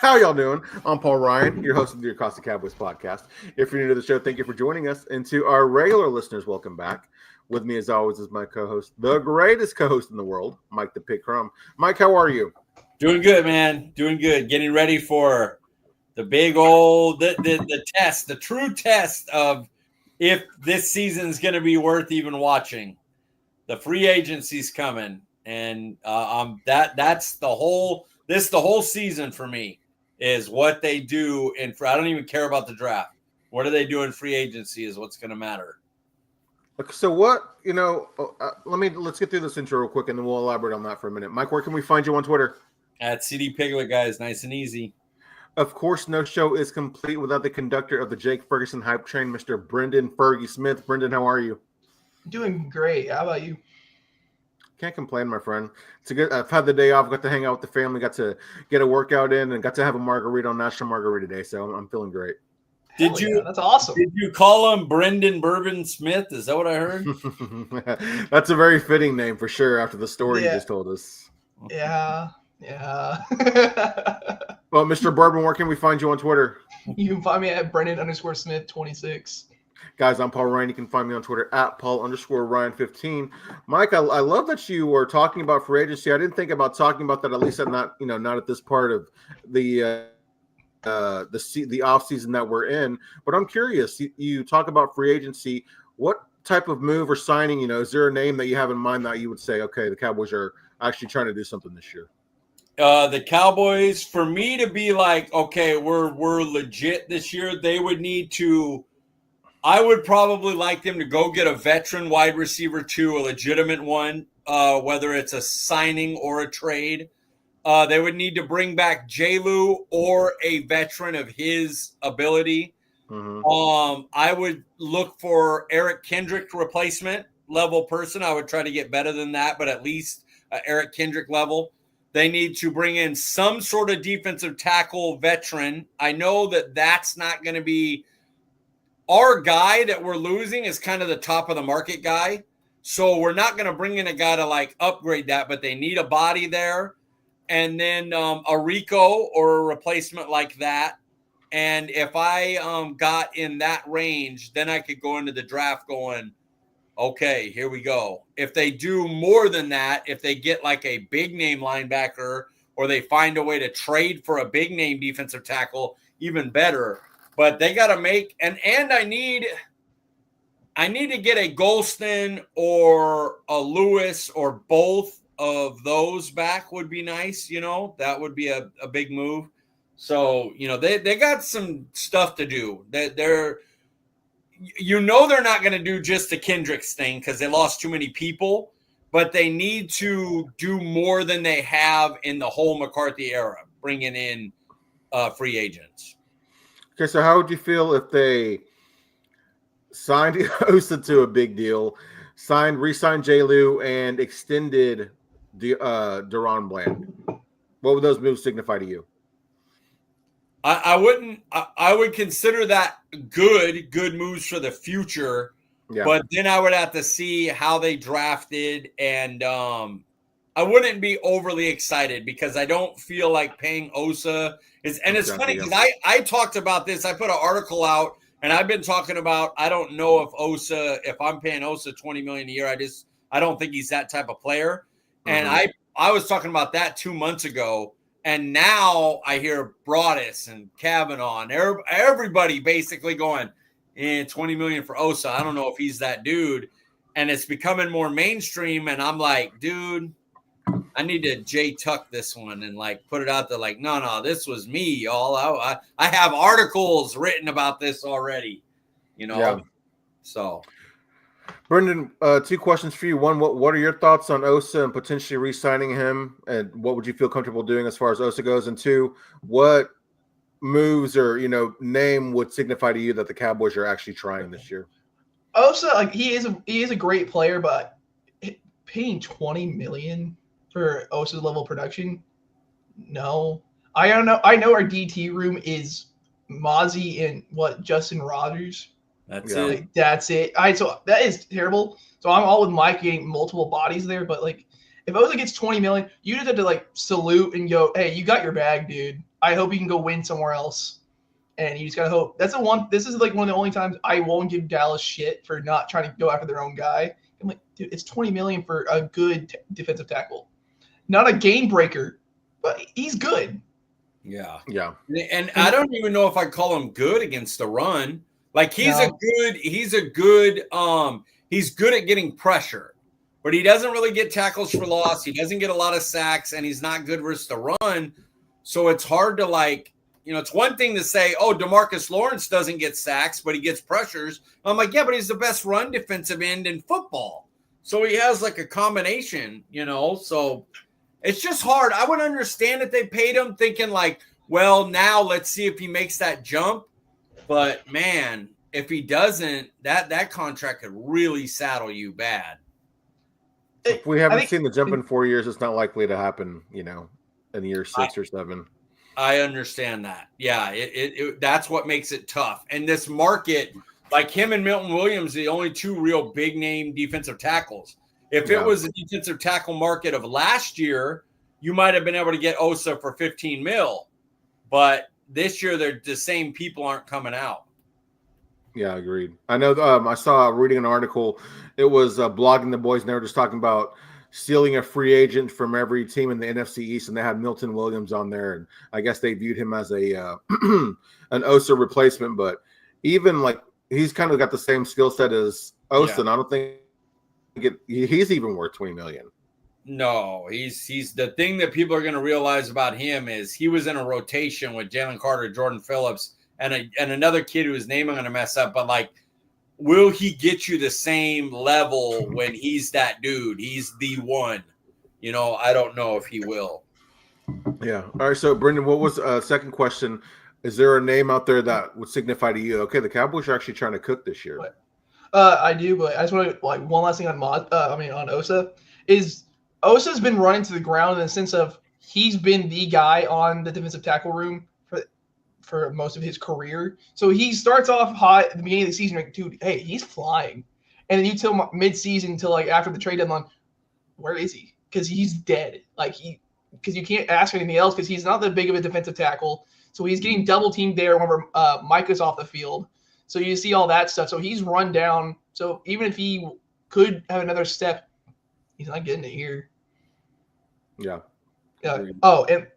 How y'all doing? I'm Paul Ryan, your host of the Across the Cowboys podcast. If you're new to the show, thank you for joining us. And to our regular listeners, welcome back. With me, as always, is my co-host, the greatest co-host in the world, Mike the Pig Crum. Mike, how are you? Doing good, man. Doing good. Getting ready for the big old the test, the true test of if this season is going to be worth even watching. The free agency's coming, and that's the whole. This the whole season for me is what they do in. I don't even care about the draft. What do they do in free agency is what's going to matter. So let's get through this intro real quick, and then we'll elaborate on that for a minute. Mike, where can we find you on Twitter? At CD Piglet, guys, nice and easy. Of course, no show is complete without the conductor of the Jake Ferguson hype train, Mr. Brenden Fergie Smith. Brenden, how are you? Doing great. How about you? Can't complain, my friend. It's a good. I've had the day off, got to hang out with the family, got to get a workout in, and got to have a margarita on National Margarita Day. So I'm feeling great. Did you? Yeah, that's awesome. Did you call him Brenden Smith? Is that what I heard? That's a very fitting name for sure. After the story you just told us. Yeah. Well, Mr. Bourbon, where can we find you on Twitter? You can find me at Brenden_Smith26. Guys, I'm Paul Ryan. You can find me on Twitter at Paul_Ryan15. Mike, I love that you were talking about free agency. I didn't think about talking about that, at least not at this part of the off season that we're in. But I'm curious. You talk about free agency. What type of move or signing? Is there a name that you have in mind that you would say, okay, the Cowboys are actually trying to do something this year? The Cowboys, for me to be like, okay, we're legit this year, they would need to. I would probably like them to go get a veteran wide receiver too, a legitimate one, whether it's a signing or a trade. They would need to bring back J-Lu or a veteran of his ability. Mm-hmm. I would look for Eric Kendrick replacement level person. I would try to get better than that, but at least Eric Kendrick level. They need to bring in some sort of defensive tackle veteran. I know that that's not going to be our guy that we're losing is kind of the top of the market guy. So we're not going to bring in a guy to like upgrade that, but they need a body there. And then a Rico or a replacement like that. And if I got in that range, then I could go into the draft going, okay, here we go. If they do more than that, if they get like a big name linebacker or they find a way to trade for a big name defensive tackle, even better. But they got to make and I need to get a Golston or a Lewis or both of those back would be nice. That would be a big move. So, they got some stuff to do. They're not going to do just the Kendricks thing because they lost too many people, but they need to do more than they have in the whole McCarthy era, bringing in free agents. Okay, so how would you feel if they signed Osa to a big deal, re-signed J-Lu, and extended Deron Bland? What would those moves signify to you? I would consider that good moves for the future, but then I would have to see how they drafted, and I wouldn't be overly excited because I don't feel like paying Osa is. And it's funny because I talked about this. I put an article out, and I've been talking about. I don't know if I'm paying Osa $20 million a year. I don't think he's that type of player, and I was talking about that 2 months ago. And now I hear Broadus and Kavanaugh and everybody basically going, $20 million for Osa. I don't know if he's that dude. And it's becoming more mainstream. And I'm like, dude, I need to J-Tuck this one and like put it out there like, no, this was me, y'all. I have articles written about this already, So. Brenden, 2 questions for you. One, what are your thoughts on Osa and potentially re-signing him? And what would you feel comfortable doing as far as Osa goes? And 2, what moves or, name would signify to you that the Cowboys are actually trying this year? Osa, he is a great player, but paying $20 million for Osa level production, no. I don't know. I know our DT room is Mozzie and Justin Rogers. That's it. That's it. So that is terrible. So I'm all with Mike getting multiple bodies there, but like if Osa gets $20 million, you just have to like salute and go, hey, you got your bag, dude. I hope he can go win somewhere else. And you just gotta hope. This is like one of the only times I won't give Dallas shit for not trying to go after their own guy. I'm like, dude, it's $20 million for a good defensive tackle, not a game breaker, but he's good. Yeah. And I don't even know if I call him good against the run. Like he's good at getting pressure, but he doesn't really get tackles for loss. He doesn't get a lot of sacks, and he's not good versus the run. So it's hard to it's one thing to say, oh, DeMarcus Lawrence doesn't get sacks, but he gets pressures. I'm like, yeah, but he's the best run defensive end in football. So he has like a combination, so it's just hard. I would understand if they paid him thinking like, well, now let's see if he makes that jump. But man, if he doesn't, that contract could really saddle you bad. If we haven't seen the jump in 4 years, it's not likely to happen, in year 6 or 7. I understand that. Yeah, that's what makes it tough. And this market, like him and Milton Williams, the only two real big name defensive tackles. If it was the defensive tackle market of last year, you might have been able to get Osa for $15 million. But this year, the same people aren't coming out. Yeah, agreed. I know. I saw reading an article. It was Blogging the Boys, and they were just talking about stealing a free agent from every team in the NFC East, and they had Milton Williams on there, and I guess they viewed him as a an Osa replacement. But even like he's kind of got the same skill set as Osa, and I don't think he's even worth $20 million. No, he's the thing that people are going to realize about him is he was in a rotation with Jalen Carter, Jordan Phillips, and another kid whose name I'm going to mess up, but like, will he get you the same level when he's that dude? He's the one. I don't know if he will. Yeah. All right. So, Brenden, what was second question? Is there a name out there that would signify to you? Okay, the Cowboys are actually trying to cook this year. I do, but I just want to one last thing on on Osa is Osa's been running to the ground in the sense of he's been the guy on the defensive tackle room for most of his career. So he starts off hot at the beginning of the season, like, dude, hey, he's flying. And then you till mid-season, till like after the trade deadline, where is he? Because he's dead. Because you can't ask for anything else because he's not that big of a defensive tackle. So he's getting double teamed there whenever Micah's off the field. So you see all that stuff. So he's run down. So even if he could have another step, he's not getting it here. Yeah. Yeah. Oh, and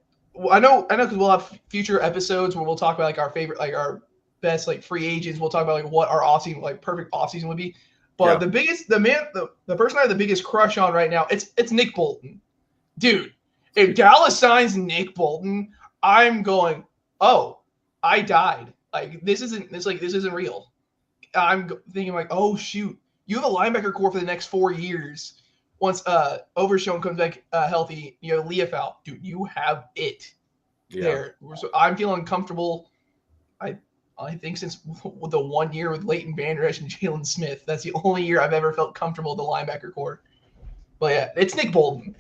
I know because we'll have future episodes where we'll talk about like our favorite, like our best like free agents. We'll talk about like what our offseason, like perfect offseason would be. But the person I have the biggest crush on right now, it's Nick Bolton. Dude, if Dallas signs Nick Bolton, I'm going, oh, I died. Like this isn't real. I'm thinking like, oh shoot, you have a linebacker core for the next 4 years. Once Overshown comes back healthy, Leaf out, dude, you have it there. So I'm feeling comfortable. I think since the 1 year with Leighton Vander Esch and Jalen Smith, that's the only year I've ever felt comfortable with the linebacker core. But yeah, it's Nick Bolton.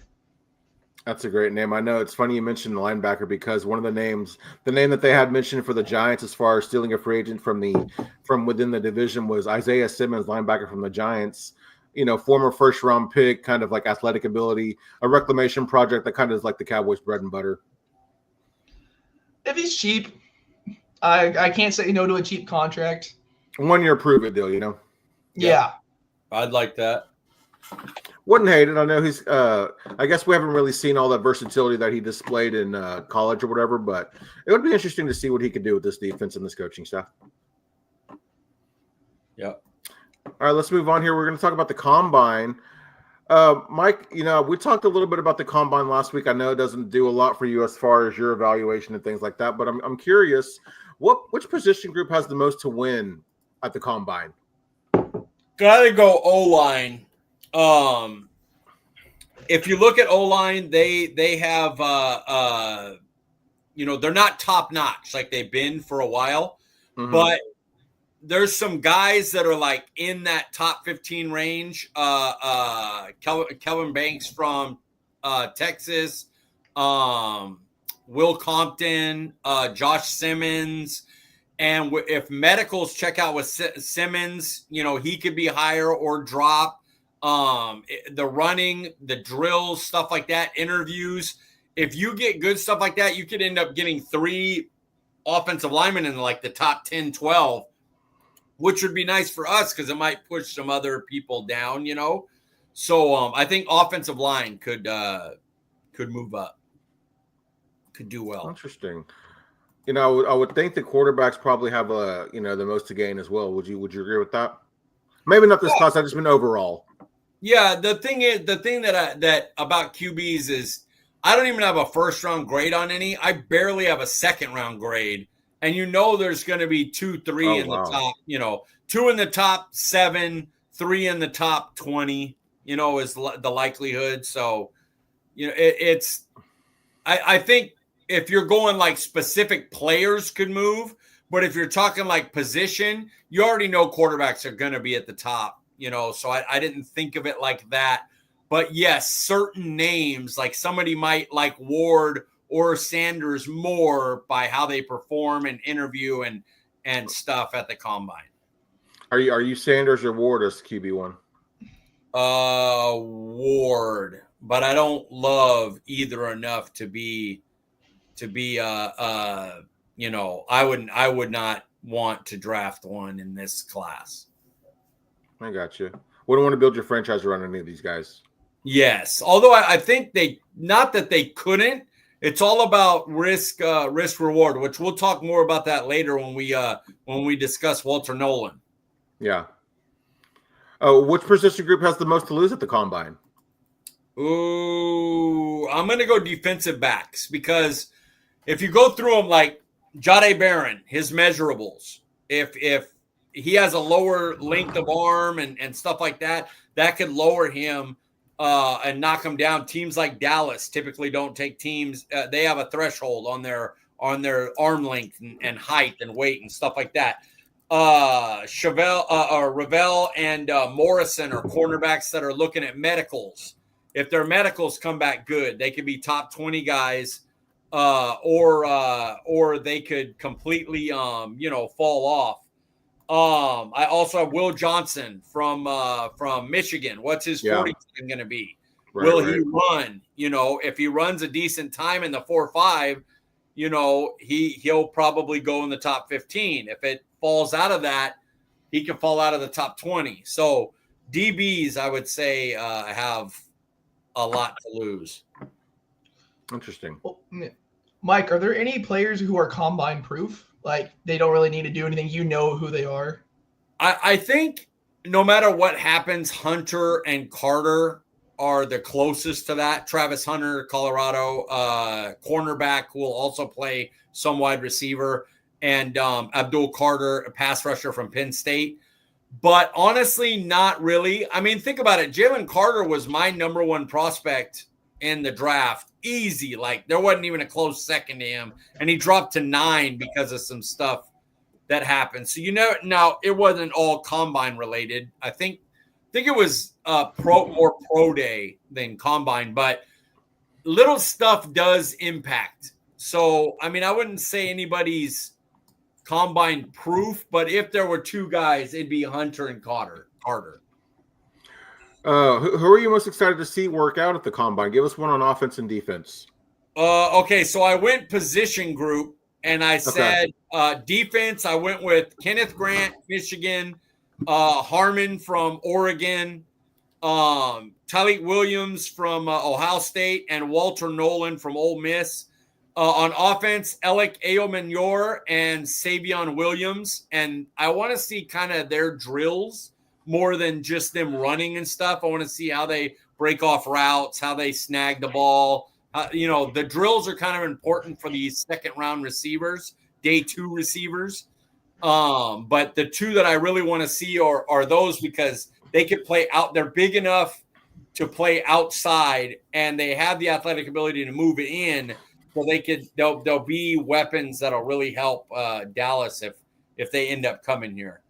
That's a great name. I know it's funny you mentioned the linebacker because one of the name that they had mentioned for the Giants as far as stealing a free agent from within the division was Isaiah Simmons, linebacker from the Giants. Former first-round pick, kind of like athletic ability, a reclamation project that kind of is like the Cowboys' bread and butter. If he's cheap, I can't say no to a cheap contract. 1 year prove-it deal, Yeah. I'd like that. Wouldn't hate it. I know he's I guess we haven't really seen all that versatility that he displayed in college or whatever, but it would be interesting to see what he could do with this defense and this coaching staff. Yep. All right, let's move on here. We're going to talk about the Combine. Mike, we talked a little bit about the Combine last week. I know it doesn't do a lot for you as far as your evaluation and things like that, but I'm curious, which position group has the most to win at the Combine? Gotta go O-line. If you look at O-line, they have they're not top notch like they've been for a while, but there's some guys that are like in that top 15 range. Kelvin Banks from Texas, Will Compton, Josh Simmons. And if medicals check out with Simmons, he could be higher or drop. The running, the drills, stuff like that, interviews. if you get good stuff like that, you could end up getting 3 offensive linemen in like the top 10, 12, which would be nice for us because it might push some other people down, you know. So I think offensive line could move up, could do well. Interesting. You know, I would think the quarterbacks probably have the most to gain as well. Would you agree with that? Maybe not this class. I just mean overall. Yeah, the thing that about QBs is I don't even have a first round grade on any. I barely have a second round grade, and there's going to be 2, 3 in the top. 2 in the top 7, 3 in the top 20. Is the likelihood. So, it's. I think if you're going like specific players could move, but if you're talking like position, you already know quarterbacks are going to be at the top. So I didn't think of it like that. But yes, certain names, like somebody might like Ward or Sanders more by how they perform and interview and stuff at the combine. Are you Sanders or Ward as QB1? Ward, but I don't love either enough to be I would not want to draft one in this class. I got you. Wouldn't want to build your franchise around any of these guys. Yes. Although I think not that they couldn't, it's all about risk reward, which we'll talk more about that later when we discuss Walter Nolan. Yeah. Which position group has the most to lose at the combine? Ooh, I'm going to go defensive backs because if you go through them like Jahdae Barron, his measurables, if he has a lower length of arm and stuff like that, that could lower him and knock him down. Teams like Dallas typically don't take teams. They have a threshold on their arm length and height and weight and stuff like that. Ravel and Morrison are cornerbacks that are looking at medicals. If their medicals come back good, they could be top 20 guys, or they could completely fall off. I also have Will Johnson from Michigan. What's his 40 going to be? Right, Will he run? If he runs a decent time in the 4.5, he'll probably go in the top 15. If it falls out of that, he can fall out of the top 20. So DBs, I would say, have a lot to lose. Interesting. Well, Mike, are there any players who are combine proof? Like they don't really need to do anything. You know who they are. I think no matter what happens, Hunter and Carter are the closest to that. Travis Hunter, Colorado, cornerback, who will also play some wide receiver, and Abdul Carter, a pass rusher from Penn State. But honestly, not really. I mean, think about it. Jalen Carter was my number 1 prospect in the draft. Easy. Like there wasn't even a close second to him. And he dropped to 9 because of some stuff that happened. So, now it wasn't all combine related. I think it was more pro day than combine, but little stuff does impact. So, I mean, I wouldn't say anybody's combine proof, but if there were 2 guys, it'd be Hunter and Carter. Who are you most excited to see work out at the combine? Give us one on offense and defense. Okay, so I went position group, and I said defense. I went with Kenneth Grant, Michigan, Harmon from Oregon, Tyleik Williams from Ohio State, and Walter Nolan from Ole Miss. On offense, Alec Ayomanyor and Savion Williams. And I want to see kind of their drills more than just them running and stuff. I want to see how they break off routes, how they snag the ball. The drills are kind of important for these second-round receivers, day 2 receivers. But the 2 that I really want to see are those because they could play out. They're big enough to play outside, and they have the athletic ability to move it in. So they'll be weapons that'll really help Dallas if they end up coming here.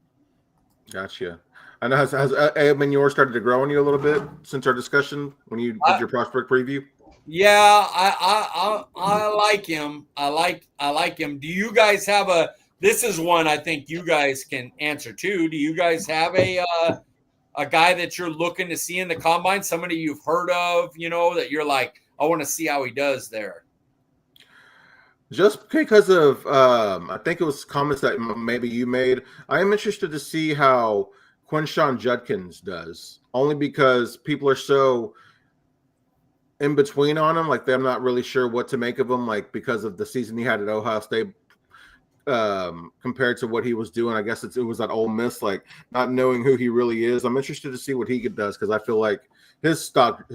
Gotcha. I know has Ayomanyor started to grow on you a little bit since our discussion when you did your prospect preview? Yeah, I like him. I like him. Do you guys have this is one I think you guys can answer too. Do you guys have a guy that you're looking to see in the combine? Somebody you've heard of, that you're like, I want to see how he does there. Just because of, I think it was comments that maybe you made. I am interested to see how Quinshon Judkins does, only because people are so in between on him. Like, they're not really sure what to make of him, like, because of the season he had at Ohio State compared to what he was doing. I guess it was at Ole Miss, like, not knowing who he really is. I'm interested to see what he does, because I feel like his stock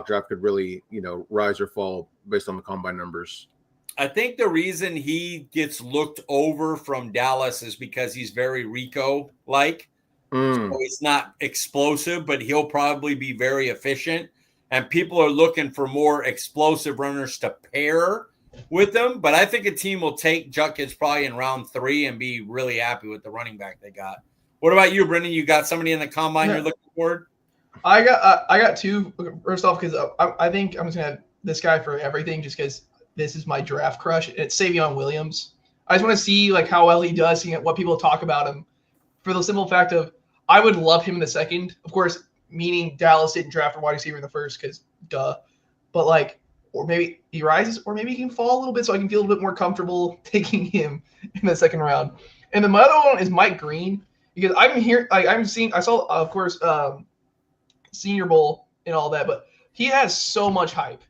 draft could really, rise or fall based on the combine numbers. I think the reason he gets looked over from Dallas is because he's very Rico-like. So he's not explosive, but he'll probably be very efficient. And people are looking for more explosive runners to pair with him. But I think a team will take Judkins probably in round 3 and be really happy with the running back they got. What about you, Brenden? You got somebody in the combine you're looking for? I got 2. First off, because I think I'm just gonna have this guy for everything, just because this is my draft crush. It's Savion Williams. I just want to see like how well he does, seeing what people talk about him. For the simple fact of, I would love him in the second, of course, meaning Dallas didn't draft a wide receiver in the first, because duh. But like, or maybe he rises, or maybe he can fall a little bit, so I can feel a little bit more comfortable taking him in the second round. And then my other one is Mike Green, because I saw, of course, Senior Bowl and all that, but he has so much hype.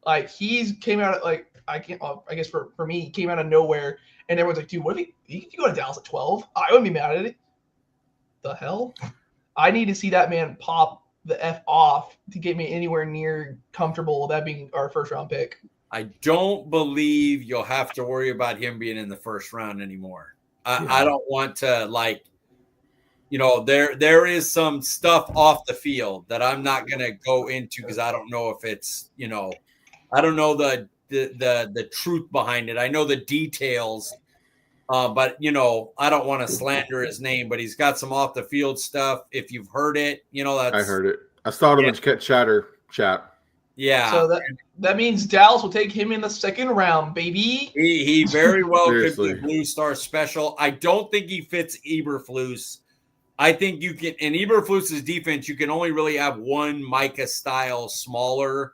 Like, he came out like, I guess for me, he came out of nowhere, and everyone's like, dude, what if he could go to Dallas at 12? I wouldn't be mad at it. The hell? I need to see that man pop the F off to get me anywhere near comfortable with that being our first round pick. I don't believe you'll have to worry about him being in the first round anymore. I don't want to, like, there is some stuff off the field that I'm not going to go into, because I don't know if it's, I don't know the truth behind it. I know the details, but I don't want to slander his name. But he's got some off the field stuff. If you've heard it, that's. I heard it. I saw him in chatter chat. Yeah. So that means Dallas will take him in the second round, baby. He very well could be Blue Star special. I don't think he fits Eberflus. I think you can, in Eberflus's defense, you can only really have one Micah style smaller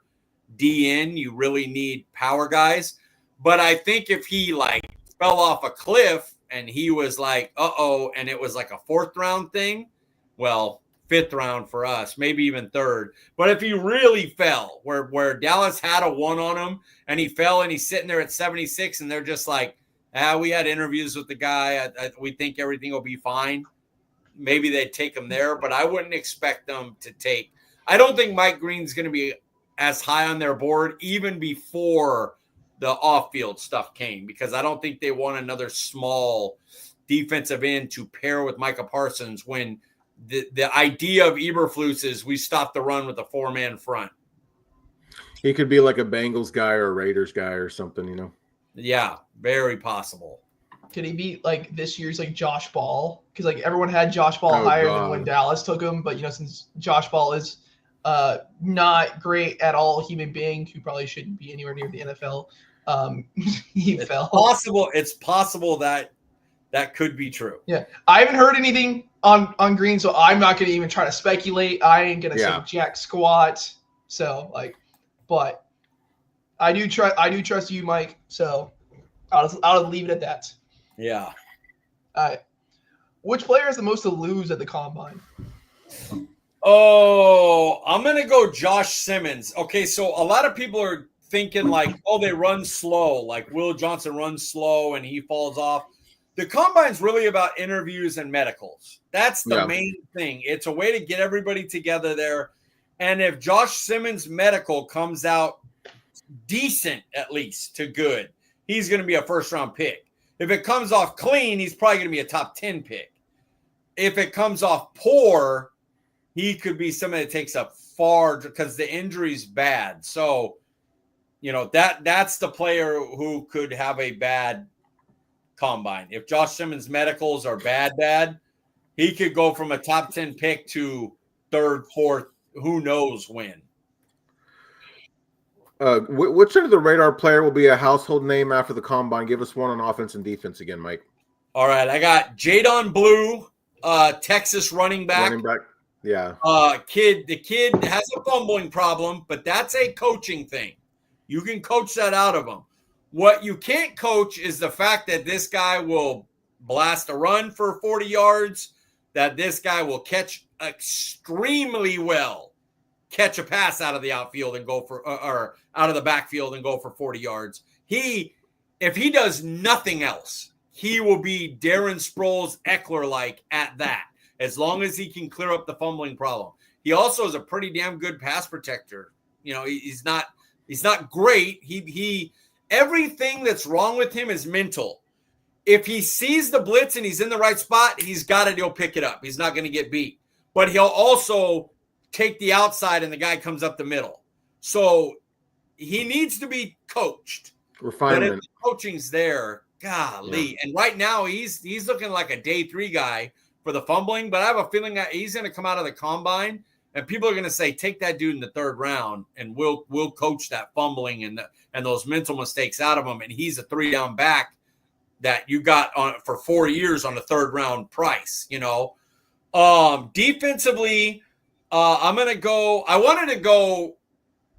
DN. You really need power guys. But I think if he like fell off a cliff and he was like, and it was like a 4th round thing, well, 5th round for us, maybe even 3rd. But if he really fell, where Dallas had a 1 on him and he fell and he's sitting there at 76 and they're just like, we had interviews with the guy. We think everything will be fine. Maybe they'd take him there, but I wouldn't expect them to take. I don't think Mike Green's going to be as high on their board even before the off-field stuff came, because I don't think they want another small defensive end to pair with Micah Parsons when the idea of Eberflus is we stop the run with a 4-man front. He could be like a Bengals guy or a Raiders guy or something, Yeah, very possible. Could he be like this year's like Josh Ball? Because like everyone had Josh Ball higher than when Dallas took him, but since Josh Ball is not great at all human being, who probably shouldn't be anywhere near the NFL, he fell. It's possible that could be true. Yeah, I haven't heard anything on Green, so I'm not going to even try to speculate. I ain't going to say jack squat. So but I do trust you, Mike. So I'll leave it at that. Yeah. All right. Which player has the most to lose at the combine? Oh, I'm going to go Josh Simmons. Okay, so a lot of people are thinking like, they run slow. Like Will Johnson runs slow and he falls off. The combine's really about interviews and medicals. That's the main thing. It's a way to get everybody together there. And if Josh Simmons' medical comes out decent, at least to good, he's going to be a first-round pick. If it comes off clean, he's probably going to be a top 10 pick. If it comes off poor, he could be somebody that takes up far because the injury's bad. So, that's the player who could have a bad combine. If Josh Simmons' medicals are bad, he could go from a top 10 pick to 3rd, 4th, who knows when. Which under the radar player will be a household name after the combine? Give us one on offense and defense again, Mike. All right, I got Jadon Blue, Texas running back. Yeah. The kid has a fumbling problem, but that's a coaching thing. You can coach that out of him. What you can't coach is the fact that this guy will blast a run for 40 yards, that this guy will catch extremely well, catch a pass out of the outfield and go for, or out of the backfield and go for 40 yards. If he does nothing else, he will be Darren Sproles Eckler-like at that, as long as he can clear up the fumbling problem. He also is a pretty damn good pass protector. You know, he's not great. He everything that's wrong with him is mental. If he sees the blitz and he's in the right spot, he'll pick it up. He's not going to get beat. But he'll also take the outside and the guy comes up the middle. So he needs to be coached. Refinement. But if the coaching's there, golly. Yeah. And right now he's looking like a day 3 guy for the fumbling, but I have a feeling that he's going to come out of the combine and people are going to say, take that dude in the 3rd round and we'll coach that fumbling and those mental mistakes out of him. And he's a 3-down back that you got on for 4 years on the 3rd round price, you know. Defensively, I wanted to go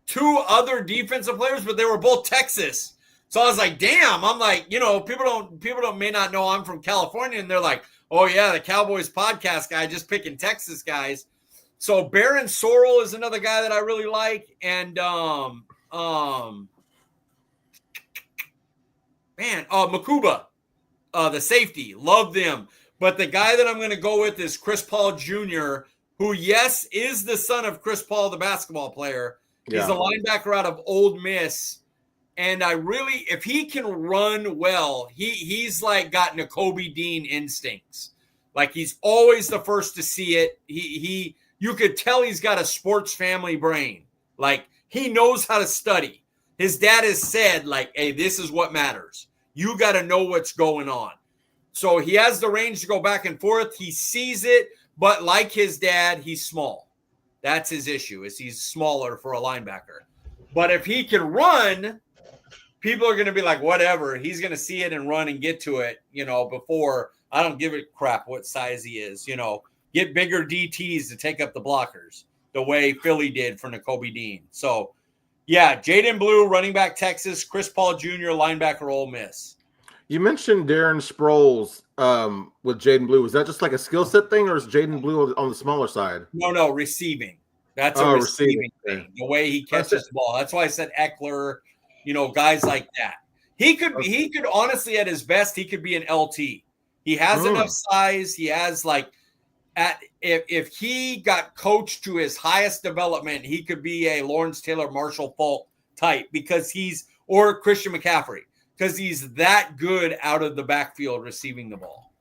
2 other defensive players, but they were both Texas. So I was like, damn, I'm like, you know, people may not know I'm from California. And they're like, oh yeah, the Cowboys podcast guy just picking Texas guys. So Baron Sorrell is another guy that I really like. And, Makuba, the safety, love them. But the guy that I'm going to go with is Chris Paul Jr., who, yes, is the son of Chris Paul, the basketball player. He's a linebacker out of Ole Miss. And if he can run well, he's like got Nakobe Dean instincts. Like he's always the first to see it. You could tell he's got a sports family brain. Like he knows how to study. His dad has said, like, hey, this is what matters. You got to know what's going on. So he has the range to go back and forth. He sees it, but like his dad, he's small. That's his issue, is he's smaller for a linebacker. But if he can run, people are going to be like, whatever. He's going to see it and run and get to it, you know, before. I don't give a crap what size he is, you know. Get bigger DTs to take up the blockers the way Philly did for Nakobe Dean. So, yeah, Jaden Blue, running back Texas, Chris Paul Jr., linebacker Ole Miss. You mentioned Darren Sproles with Jaden Blue. Is that just like a skill set thing, or is Jaden Blue on the smaller side? No, receiving. That's a receiving thing. The way he catches the ball. That's why I said Eckler, you know, guys like that. He could honestly, at his best, he could be an LT. He has enough size. He has if he got coached to his highest development, he could be a Lawrence Taylor, Marshall Faulk type or Christian McCaffrey, because he's that good out of the backfield receiving the ball.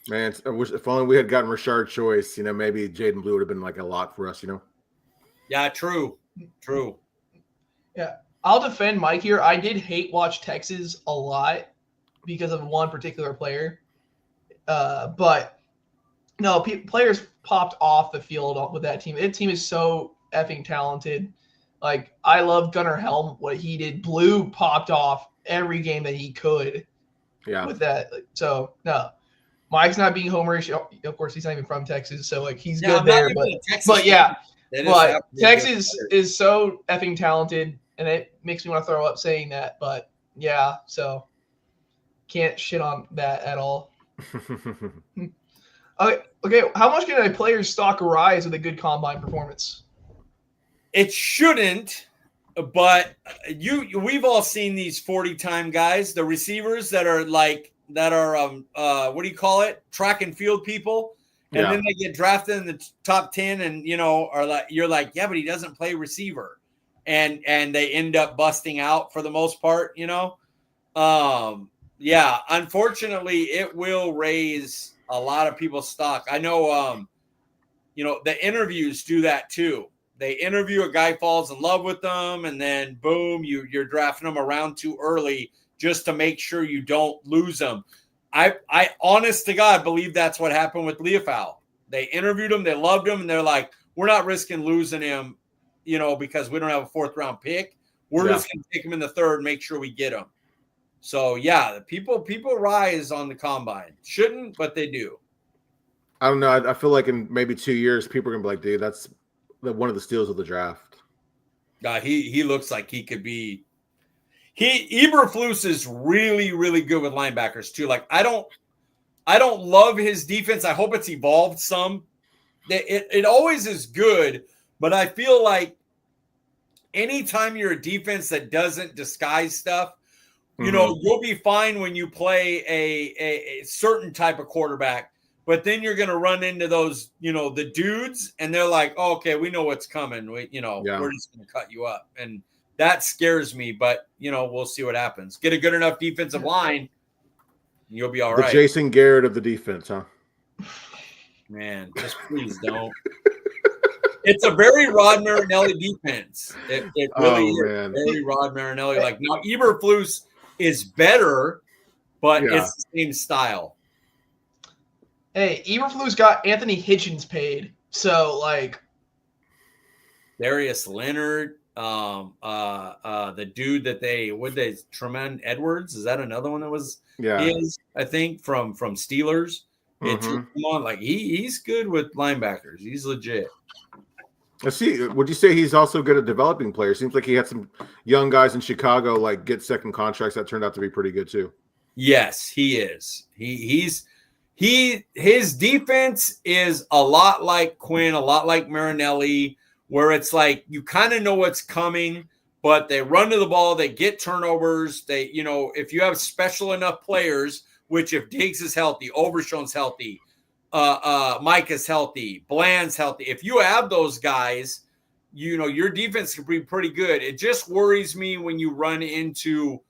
Man, I wish if only we had gotten Rashard Choice, you know, maybe Jaden Blue would have been like a lot for us, you know. Yeah, true. Yeah, I'll defend Mike here. I did hate watch Texas a lot because of one particular player. But no, players popped off the field with that team. That team is so effing talented. Like, I love Gunnar Helm, what he did. Blue popped off every game that he could with that. So, no. Mike's not being homerish. Of course, he's not even from Texas, so, like, he's good there. But yeah. But Texas is so effing talented, and it makes me want to throw up saying that. But, yeah, so can't shit on that at all. Okay. How much can a player's stock rise with a good combine performance? It shouldn't, but we've all seen these 40-time guys, the receivers that are what do you call it? Track and field people. And then they get drafted in the top 10 and, you know, you're like, yeah, but he doesn't play receiver. And they end up busting out for the most part, you know? Yeah, unfortunately, it will raise a lot of people's stock. I know, you know, the interviews do that too. They interview a guy, falls in love with them, and then boom, you're drafting them around too early just to make sure you don't lose them. I honest to God believe that's what happened with Leofau. They interviewed him, they loved him, and they're like, we're not risking losing him, you know, because we don't have a 4th round pick. We're just going to take him in the 3rd, make sure we get him. So, yeah, people rise on the combine. Shouldn't, but they do. I don't know. I feel like in maybe 2 years, people are going to be like, dude, that's one of the steals of the draft. He looks like he could be Eberflus is really, really good with linebackers too. Like I don't love his defense. I hope it's evolved some. It always is good, but I feel like anytime you're a defense that doesn't disguise stuff, you know, you'll be fine when you play a certain type of quarterback, but then you're going to run into those, you know, the dudes, and they're like, oh, okay, we know what's coming. We're just going to cut you up. And that scares me, but, you know, we'll see what happens. Get a good enough defensive line, and you'll be all right. The Jason Garrett of the defense, huh? Man, just please don't. It's a very Rod Marinelli defense. It really is man. very Rod Marinelli. Like now, Eberflus is better, but it's the same style. Hey, Eberflus got Anthony Hitchens paid, so like Darius Leonard, the dude that Tremaine Edwards, is that another one that was I think from Steelers. Come on, like he's good with linebackers. He's legit. Would you say he's also good at developing players? Seems like he had some young guys in Chicago like get second contracts that turned out to be pretty good too. Yes, he is. His defense is a lot like Quinn, a lot like Marinelli, where it's like you kind of know what's coming, but they run to the ball, they get turnovers. They, you know, if you have special enough players, which if Diggs is healthy, Overshown's healthy, Mike is healthy, Bland's healthy. If you have those guys, you know, your defense can be pretty good. It just worries me when you run into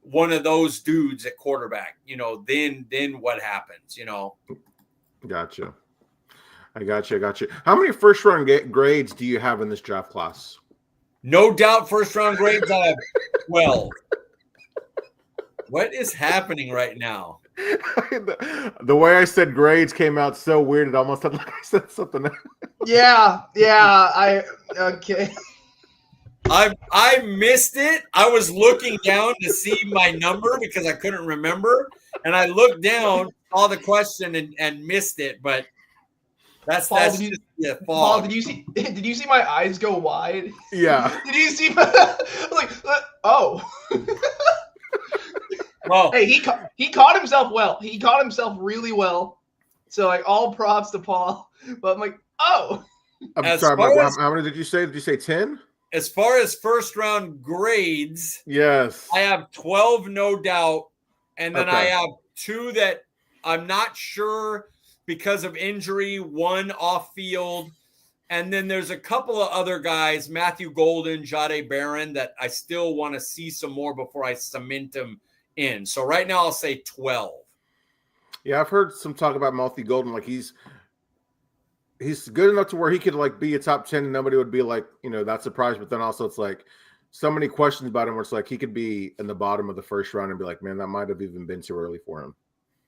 one of those dudes at quarterback, you know, then what happens, you know? Gotcha. I got you. How many first round grades do you have in this draft class? No doubt first round grades. I have 12. What is happening right now? The way I said grades came out so weird. It almost sounded like I said something else. Okay. I missed it. I was looking down to see my number because I couldn't remember, and I looked down, saw the question, and missed it. But that's Paul, Paul, did you see my eyes go wide? Yeah. Did you see my like? Oh. Well, hey, he caught himself well. He caught himself really well. So like all props to Paul. But I'm like, oh. I'm sorry, Mike, how many did you say? Did you say 10? As far as first round grades, yes, I have 12, no doubt. And then I have 2 that I'm not sure because of injury, 1 off field. And then there's a couple of other guys, Matthew Golden, Jade Barron, that I still want to see some more before I cement them in. So right now I'll say 12. Yeah, I've heard some talk about Matthew Golden. Like he's good enough to where he could like be a top 10 and nobody would be like, you know, that surprised. But then also it's like so many questions about him where it's like he could be in the bottom of the first round and be like, man, that might have even been too early for him.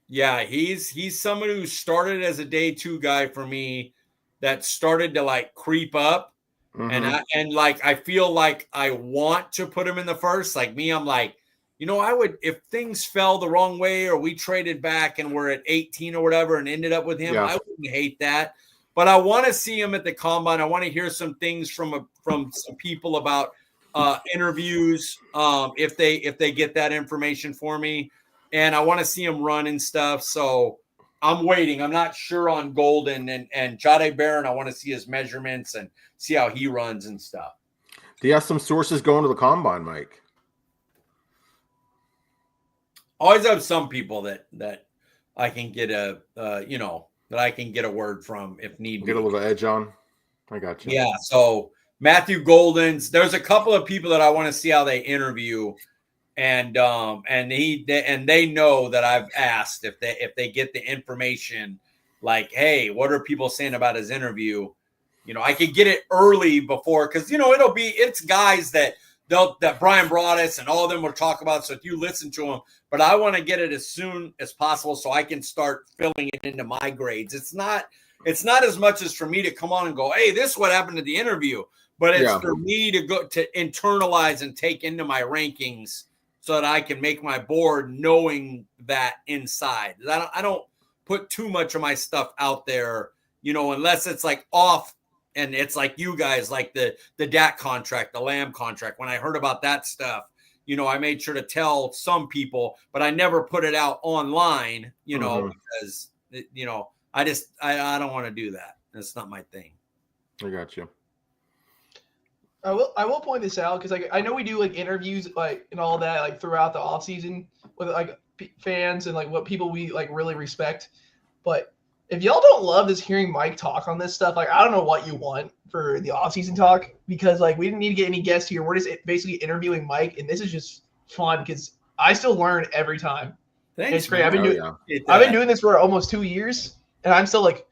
Yeah, he's someone who started as a day 2 guy for me that started to like creep up. And like I feel like I want to put him in the first. Like me, I'm like, you know, I would, if things fell the wrong way or we traded back and we're at 18 or whatever and ended up with him, I wouldn't hate that. But I want to see him at the combine. I want to hear some things from some people about interviews if they get that information for me. And I want to see him run and stuff. So I'm waiting. I'm not sure on Golden and Jade Barron. I want to see his measurements and see how he runs and stuff. Do you have some sources going to the combine, Mike? Always have some people that I can get that I can get a word from if need be. Get a little edge on. I got you. Yeah. So Matthew Golden's, there's a couple of people that I want to see how they interview, and they know that I've asked if they get the information, like, hey, what are people saying about his interview? You know, I could get it early before, because you know it's guys that Brian Broaddus and all of them will talk about. So if you listen to them, but I want to get it as soon as possible so I can start filling it into my grades. It's not as much as for me to come on and go, hey, this is what happened to the interview, but it's for me to go to internalize and take into my rankings so that I can make my board knowing that inside. I don't put too much of my stuff out there, you know, unless it's like off. And it's like you guys, like the Dak contract, the Lamb contract. When I heard about that stuff, I made sure to tell some people, but I never put it out online, because, I don't want to do that. That's not my thing. I got you. I will point this out because I know we do like interviews and all that like throughout the off season with like fans and like what people we like really respect. But if y'all don't love this hearing Mike talk on this stuff, like I don't know what you want for the off season talk, because like we didn't need to get any guests here. We're just basically interviewing Mike, and this is just fun because I still learn every time. Thanks, it's great. man. I've been doing this for almost 2 years, and I'm still like,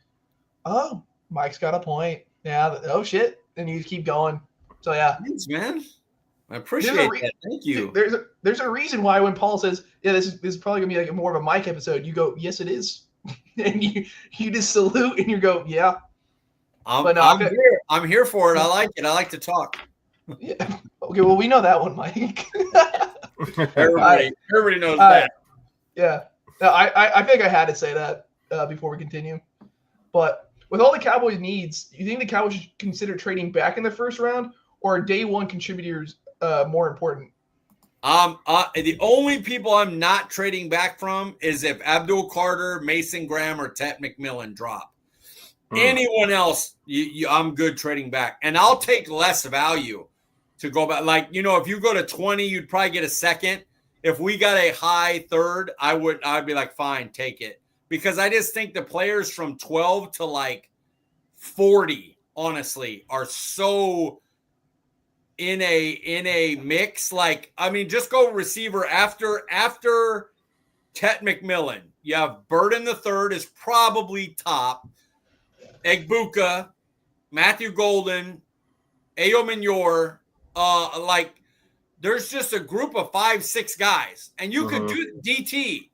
oh, Mike's got a point. Yeah. Oh shit. And you keep going. So yeah. Thanks, man. I appreciate that. Thank you. There's a reason why when Paul says, yeah, this is probably gonna be like more of a Mike episode, you go, yes, it is. And you just salute and you go, yeah. I'm here for it. I like it. I like to talk. Yeah. Okay, well, we know that one, Mike. everybody knows that. Yeah. No, I think I had to say that before we continue. But with all the Cowboys' needs, do you think the Cowboys should consider trading back in the first round, or are day one contributors more important? The only people I'm not trading back from is if Abdul Carter, Mason Graham, or Tet McMillan drop. Anyone else, I'm good trading back. And I'll take less value to go back. Like, if you go to 20, you'd probably get a second. If we got a high third, I'd be like, fine, take it. Because I just think the players from 12 to like 40, honestly, are so in a mix. Like, I mean, just go receiver after Tet McMillan. You have Brenden the third is probably top. Egbuka, Matthew Golden, Ayo Manure, there's just a group of 5-6 guys, and you could do DT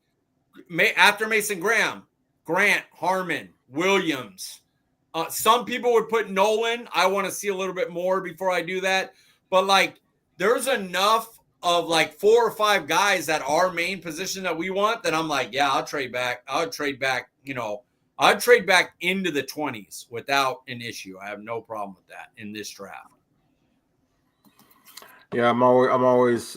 after Mason Graham, Grant, Harmon, Williams. Some people would put Nolan. I want to see a little bit more before I do that, but like there's enough of like 4 or 5 guys that are main position that we want that I'm like, yeah, I'll trade back. I'd trade back into the 20s without an issue. I have no problem with that in this draft. Yeah, I'm always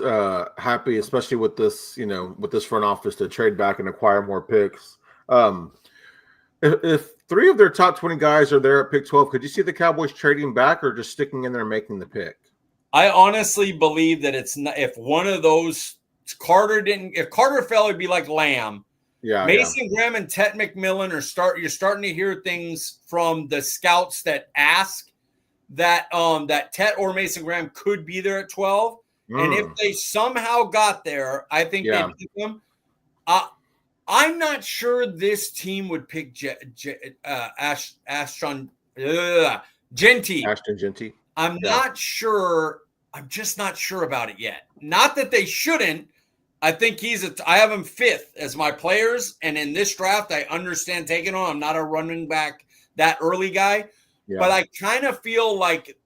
happy, especially with this, with this front office, to trade back and acquire more picks. If 3 of their top 20 guys are there at pick 12, could you see the Cowboys trading back or just sticking in there and making the pick? I honestly believe that it's not, if one of those if Carter fell, it'd be like Lamb. Yeah, Mason Graham and Tet McMillan you're starting to hear things from the scouts that ask that Tet or Mason Graham could be there at 12. And if they somehow got there, I think they'd pick them. I'm not sure this team would pick Ashton Genty. I'm not sure. I'm just not sure about it yet. Not that they shouldn't. I think I have him 5th as my players. And in this draft, I understand taking on. I'm not a running back that early guy. Yeah. But I kind of feel like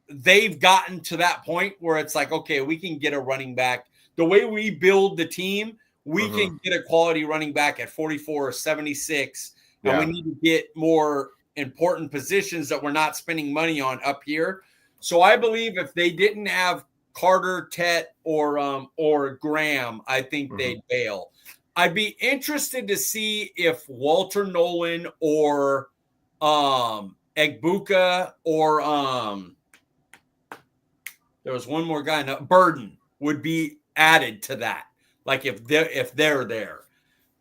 they've gotten to that point where it's like, okay, we can get a running back. The way we build the team, we can get a quality running back at 44 or 76. And we need to get more important positions that we're not spending money on up here. So I believe if they didn't have Carter, Tet, or Graham, I think they'd bail. I'd be interested to see if Walter Nolan or Egbuka or there was one more guy, Burden, would be added to that. Like if they're there.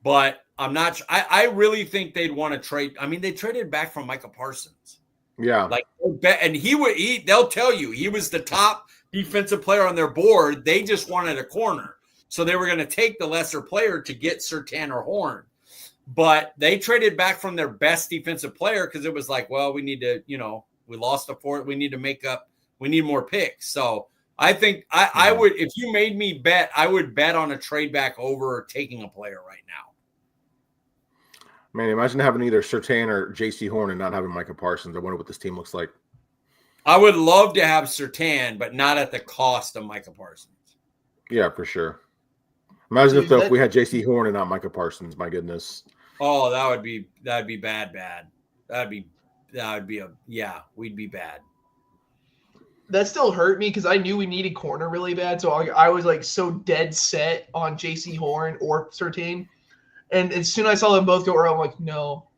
But I'm not. I really think they'd want to trade. I mean, they traded back from Micah Parsons. Yeah, and they'll tell you he was the top defensive player on their board. They just wanted a corner, so they were going to take the lesser player to get Surtain or Horn. But they traded back from their best defensive player because it was like, well, we need to, we lost a fourth. We need to make up. We need more picks. So I think I would, if you made me bet, I would bet on a trade back over taking a player right now. Man, imagine having either Surtain or J.C. Horn and not having Micah Parsons. I wonder what this team looks like. I would love to have Surtain, but not at the cost of Micah Parsons. Yeah, for sure. Imagine if we had J.C. Horn and not Micah Parsons. My goodness. Oh, that'd be bad. We'd be bad. that still hurt me because I knew we needed corner really bad. So I was like so dead set on JC Horn or Surtain. And as soon as I saw them both go early, I'm like, no,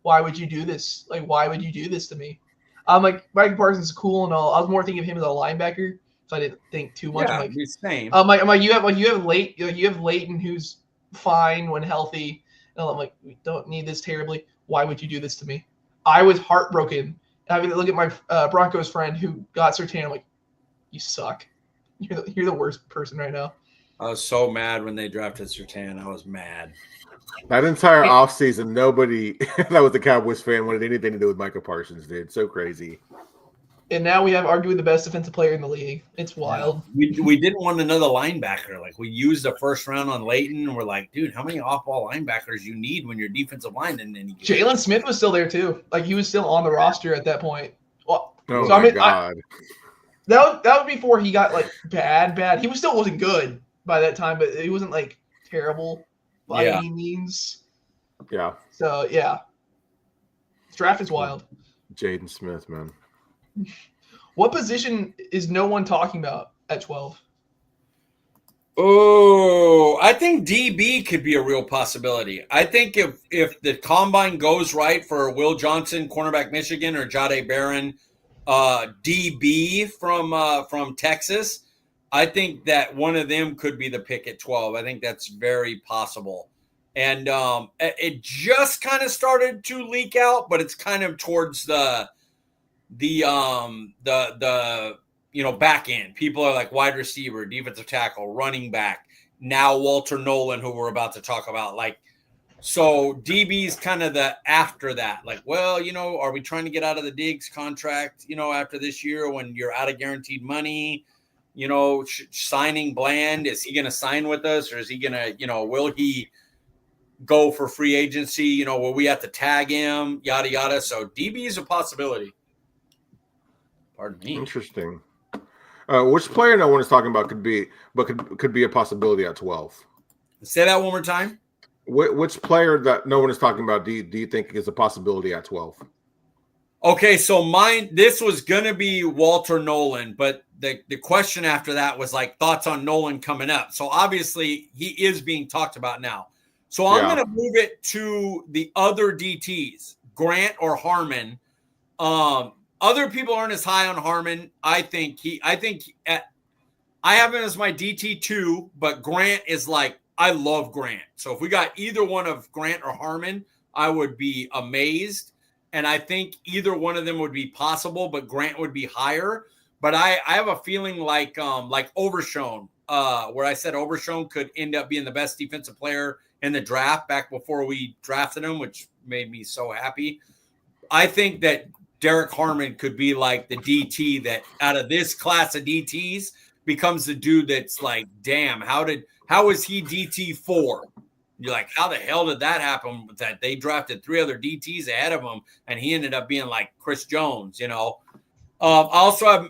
why would you do this? Like, why would you do this to me? I'm like, Micah Parsons is cool and all. I was more thinking of him as a linebacker, so I didn't think too much. Yeah, I'm like, the same. you have Leighton who's fine when healthy. And I'm like, we don't need this terribly. Why would you do this to me? I was heartbroken. I mean, look at my Broncos friend who got Surtain. I'm like, you suck. You're the worst person right now. I was so mad when they drafted Surtain. I was mad. That entire offseason, nobody that was a Cowboys fan wanted anything to do with Micah Parsons, dude. So crazy. And now we have arguably the best defensive player in the league. It's wild. We didn't want another linebacker. Like, we used the first round on Leighton, and we're like, dude, how many off-ball linebackers you need when your defensive line didn't any good? Jalen Smith was still there too. Like, he was still on the roster at that point. Well, Oh my God. That was before he got like bad. He wasn't good by that time, but he wasn't like terrible by any means. Yeah. So yeah, this draft is wild. Jaden Smith, man. What position is no one talking about at 12? Oh, I think DB could be a real possibility. I think if the combine goes right for Will Johnson, cornerback Michigan, or Jahdae Barron, DB from Texas, I think that one of them could be the pick at 12. I think that's very possible. And it just kind of started to leak out, but it's kind of towards the back end. People are like wide receiver, defensive tackle, running back. Now Walter Nolan, who we're about to talk about, like, so DB's kind of the after that. Like, well, are we trying to get out of the Diggs contract, after this year when you're out of guaranteed money? Signing Bland, is he going to sign with us, or is he going to, will he go for free agency? Will we have to tag him? Yada, yada. So DB is a possibility. Pardon me. Interesting. Which player no one is talking about could be a possibility at 12? Say that one more time. Which player that no one is talking about do you think is a possibility at 12? Okay, so this was going to be Walter Nolan, but the question after that was like thoughts on Nolan coming up. So obviously he is being talked about now. So I'm going to move it to the other DTs, Grant or Harmon. Other people aren't as high on Harmon. I have him as my DT2, but Grant is like, I love Grant. So if we got either one of Grant or Harmon, I would be amazed. And I think either one of them would be possible, but Grant would be higher. But I have a feeling like Overshown, where I said Overshown could end up being the best defensive player in the draft back before we drafted him, which made me so happy. I think that Derek Harmon could be like the DT that out of this class of DTs becomes the dude that's like, damn, how was he DT4? You're like, how the hell did that happen? That they drafted 3 other DTs ahead of him, and he ended up being like Chris Jones, I also have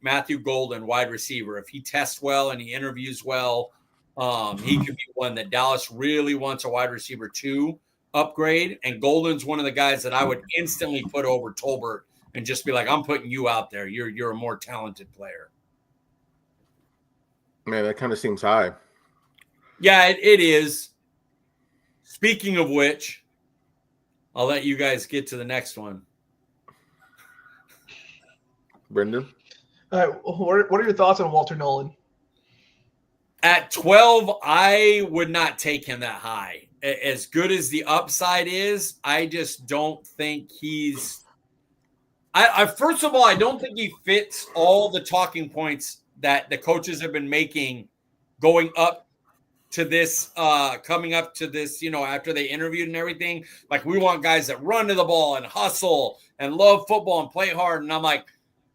Matthew Golden, wide receiver. If he tests well and he interviews well, he could be one that Dallas really wants a wide receiver 2 upgrade. And Golden's one of the guys that I would instantly put over Tolbert and just be like, I'm putting you out there. You're a more talented player. Man, that kind of seems high. Yeah, it is. Speaking of which, I'll let you guys get to the next one. Brenden? All right, what are your thoughts on Walter Nolan? At 12, I would not take him that high. As good as the upside is, I just don't think he's first of all, I don't think he fits all the talking points that the coaches have been making going up to this, coming up to this, after they interviewed and everything. Like, we want guys that run to the ball and hustle and love football and play hard. And I'm like,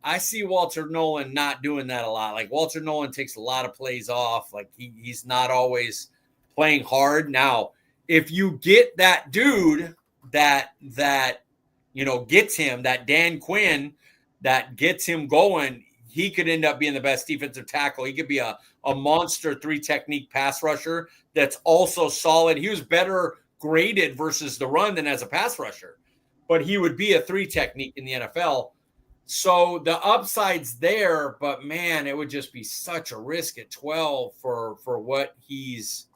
I see Walter Nolan not doing that a lot. Like, Walter Nolan takes a lot of plays off. Like, he's not always playing hard. Now, if you get that dude that gets him, that Dan Quinn, that gets him going, he could end up being the best defensive tackle. He could be a monster 3-technique pass rusher that's also solid. He was better graded versus the run than as a pass rusher, but he would be a 3-technique in the NFL. So the upside's there, but man, it would just be such a risk at 12 for what he's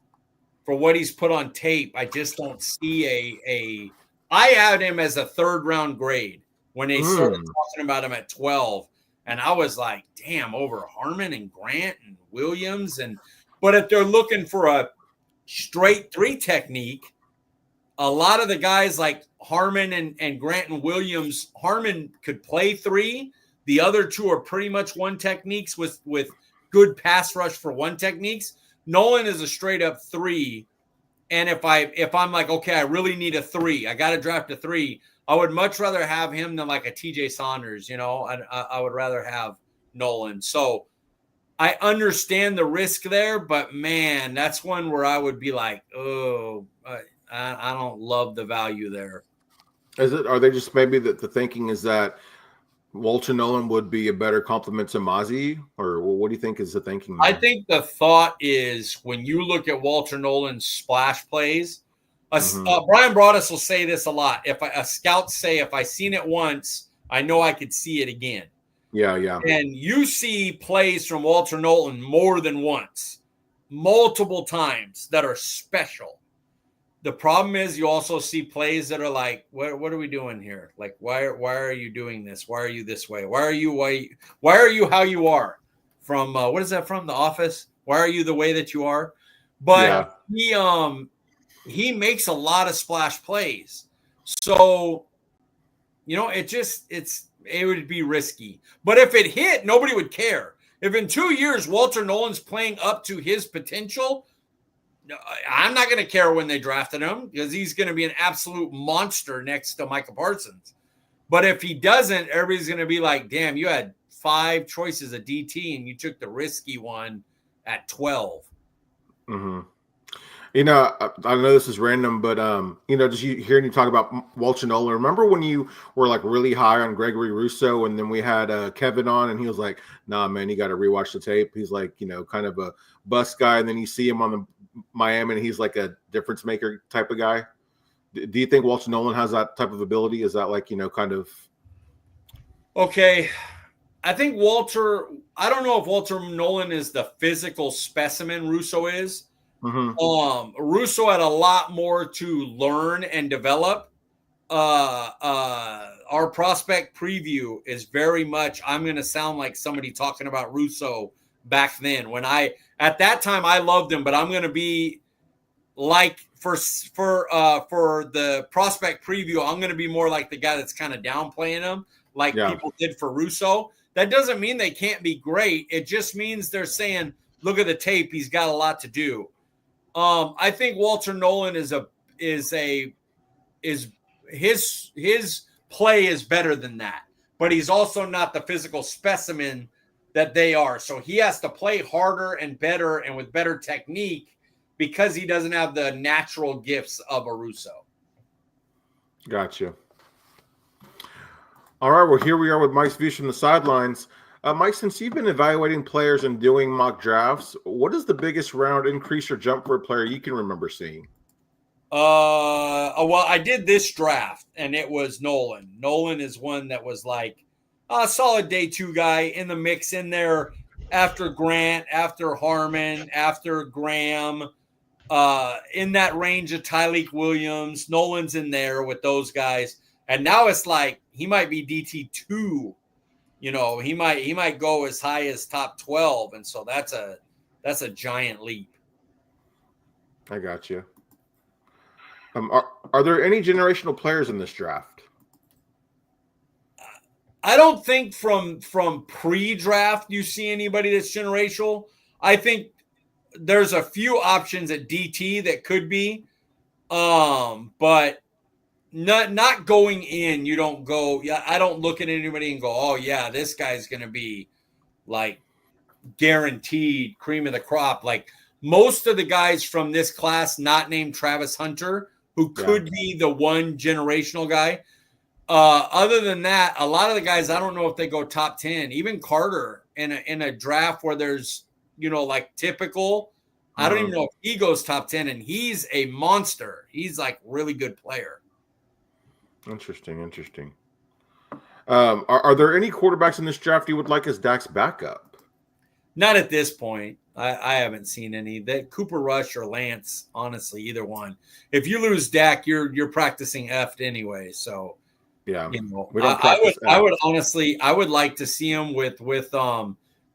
put on tape. I just don't see I had him as a 3rd round grade when they started talking about him at 12. And I was like, damn, over Harmon and Grant and Williams. But if they're looking for a straight 3 technique, a lot of the guys like Harmon and Grant and Williams, Harmon could play 3. The other 2 are pretty much 1 techniques with good pass rush for 1 techniques. Nolan is a straight up 3. And if I'm like, okay, I really need a 3, I got to draft a 3, I would much rather have him than like a TJ Saunders, I would rather have Nolan. So I understand the risk there, but man, that's one where I would be like, oh, I don't love the value there. Are they just maybe that the thinking is that Walter Nolan would be a better complement to Mozzie, or what do you think is the thinking there? I think the thought is when you look at Walter Nolan's splash plays, Brian Broaddus will say this a lot. If scouts say, if I seen it once, I know I could see it again. Yeah. And you see plays from Walter Nolan more than once, multiple times that are special. The problem is you also see plays that are like, what are we doing here? Like, why are you doing this? Why are you this way? Why are you how you are? From what is that from? The Office? Why are you the way that you are? But he makes a lot of splash plays. So, it would be risky. But if it hit, nobody would care. If in 2 years Walter Nolan's playing up to his potential, I'm not going to care when they drafted him because he's going to be an absolute monster next to Micah Parsons. But if he doesn't, everybody's going to be like, damn, you had 5 choices of DT and you took the risky one at 12. Mm-hmm. I know this is random, but just hearing you talk about Walter Nolan. Remember when you were like really high on Gregory Rousseau, and then we had Kevin on, and he was like, "Nah, man, you got to rewatch the tape." He's like, kind of a bust guy, and then you see him on the Miami, and he's like a difference maker type of guy. Do you think Walter Nolan has that type of ability? Is that like kind of? Okay, I think I don't know if Walter Nolan is the physical specimen Rousseau is. Mm-hmm. Rousseau had a lot more to learn and develop. Our prospect preview is very much, I'm going to sound like somebody talking about Rousseau back then. At that time, I loved him, but I'm going to be like for the prospect preview, I'm going to be more like the guy that's kind of downplaying him, like people did for Rousseau. That doesn't mean they can't be great. It just means they're saying, look at the tape. He's got a lot to do. I think Walter Nolan his play is better than that, but he's also not the physical specimen that they are. So he has to play harder and better and with better technique because he doesn't have the natural gifts of a Rousseau. Gotcha. All right. Well, here we are with Mike's views from the sidelines. Mike, since you've been evaluating players and doing mock drafts, what is the biggest round increase or jump for a player you can remember seeing? Well, I did this draft, and it was Nolan. Nolan is one that was like a solid day 2 guy in the mix in there after Grant, after Harmon, after Graham, in that range of Tyleek Williams. Nolan's in there with those guys. And now it's like he might be DT2. He might go as high as top 12, and so that's a giant leap. I got you. Are there any generational players in this draft? I don't think from pre-draft you see anybody that's generational. I think there's a few options at DT that could be, but not going in. You don't go. Yeah, I don't look at anybody and go, oh yeah, this guy's going to be like guaranteed cream of the crop. Like most of the guys from this class, not named Travis Hunter, who could be the one generational guy. Other than that, a lot of the guys, I don't know if they go top 10. Even Carter in a draft where there's like typical. I don't even know if he goes top 10, and he's a monster. He's like really good player. Interesting. Are there any quarterbacks in this draft you would like as Dak's backup? Not at this point. I haven't seen any. That Cooper Rush or Lance, honestly, either one. If you lose Dak, you're practicing effed anyway. So yeah, you know, we don't I would honestly, I would like to see him with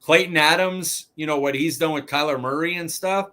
Clayton Adams. You know what he's done with Kyler Murray and stuff.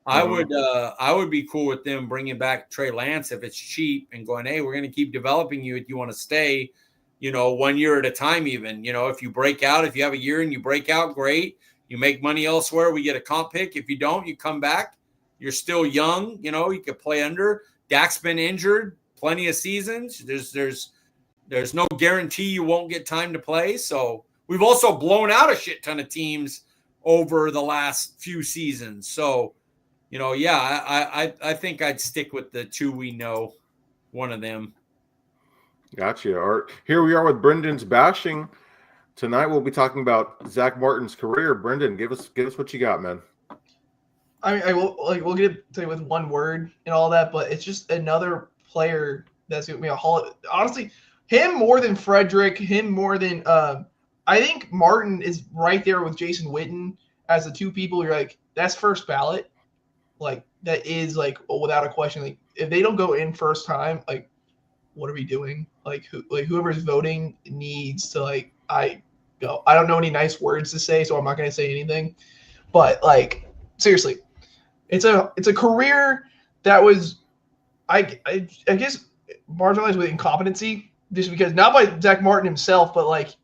I would be cool with them bringing back Trey Lance if it's cheap and going, hey, we're going to keep developing you if you want to stay. You know, 1 year at a time. Even you know, if you break out, if you have a year and you break out, great. You make money elsewhere, we get a comp pick. If you don't, you come back. You're still young, you know, you could play under. Dak's been injured plenty of seasons. There's no guarantee you won't get time to play. So we've also blown out a shit ton of teams over the last few seasons. So, you know, yeah, I think I'd stick with the two we know, one of them. Gotcha. All right. Here we are with Brendan's bashing. Tonight we'll be talking about Zach Martin's career. Brenden, give us what you got, man. I mean, we'll get it to with one word and all that, but it's just another player that's gonna be a Hall. Honestly, him more than Frederick, him more than I think Martin is right there with Jason Witten as the two people. You're like, that's first ballot, like that is like without a question. Like if they don't go in first time, like what are we doing? Like whoever's voting needs to like I don't know any nice words to say, so I'm not gonna say anything. But like seriously, it's a career that was I guess marginalized with incompetency, just because not by Zach Martin himself, but like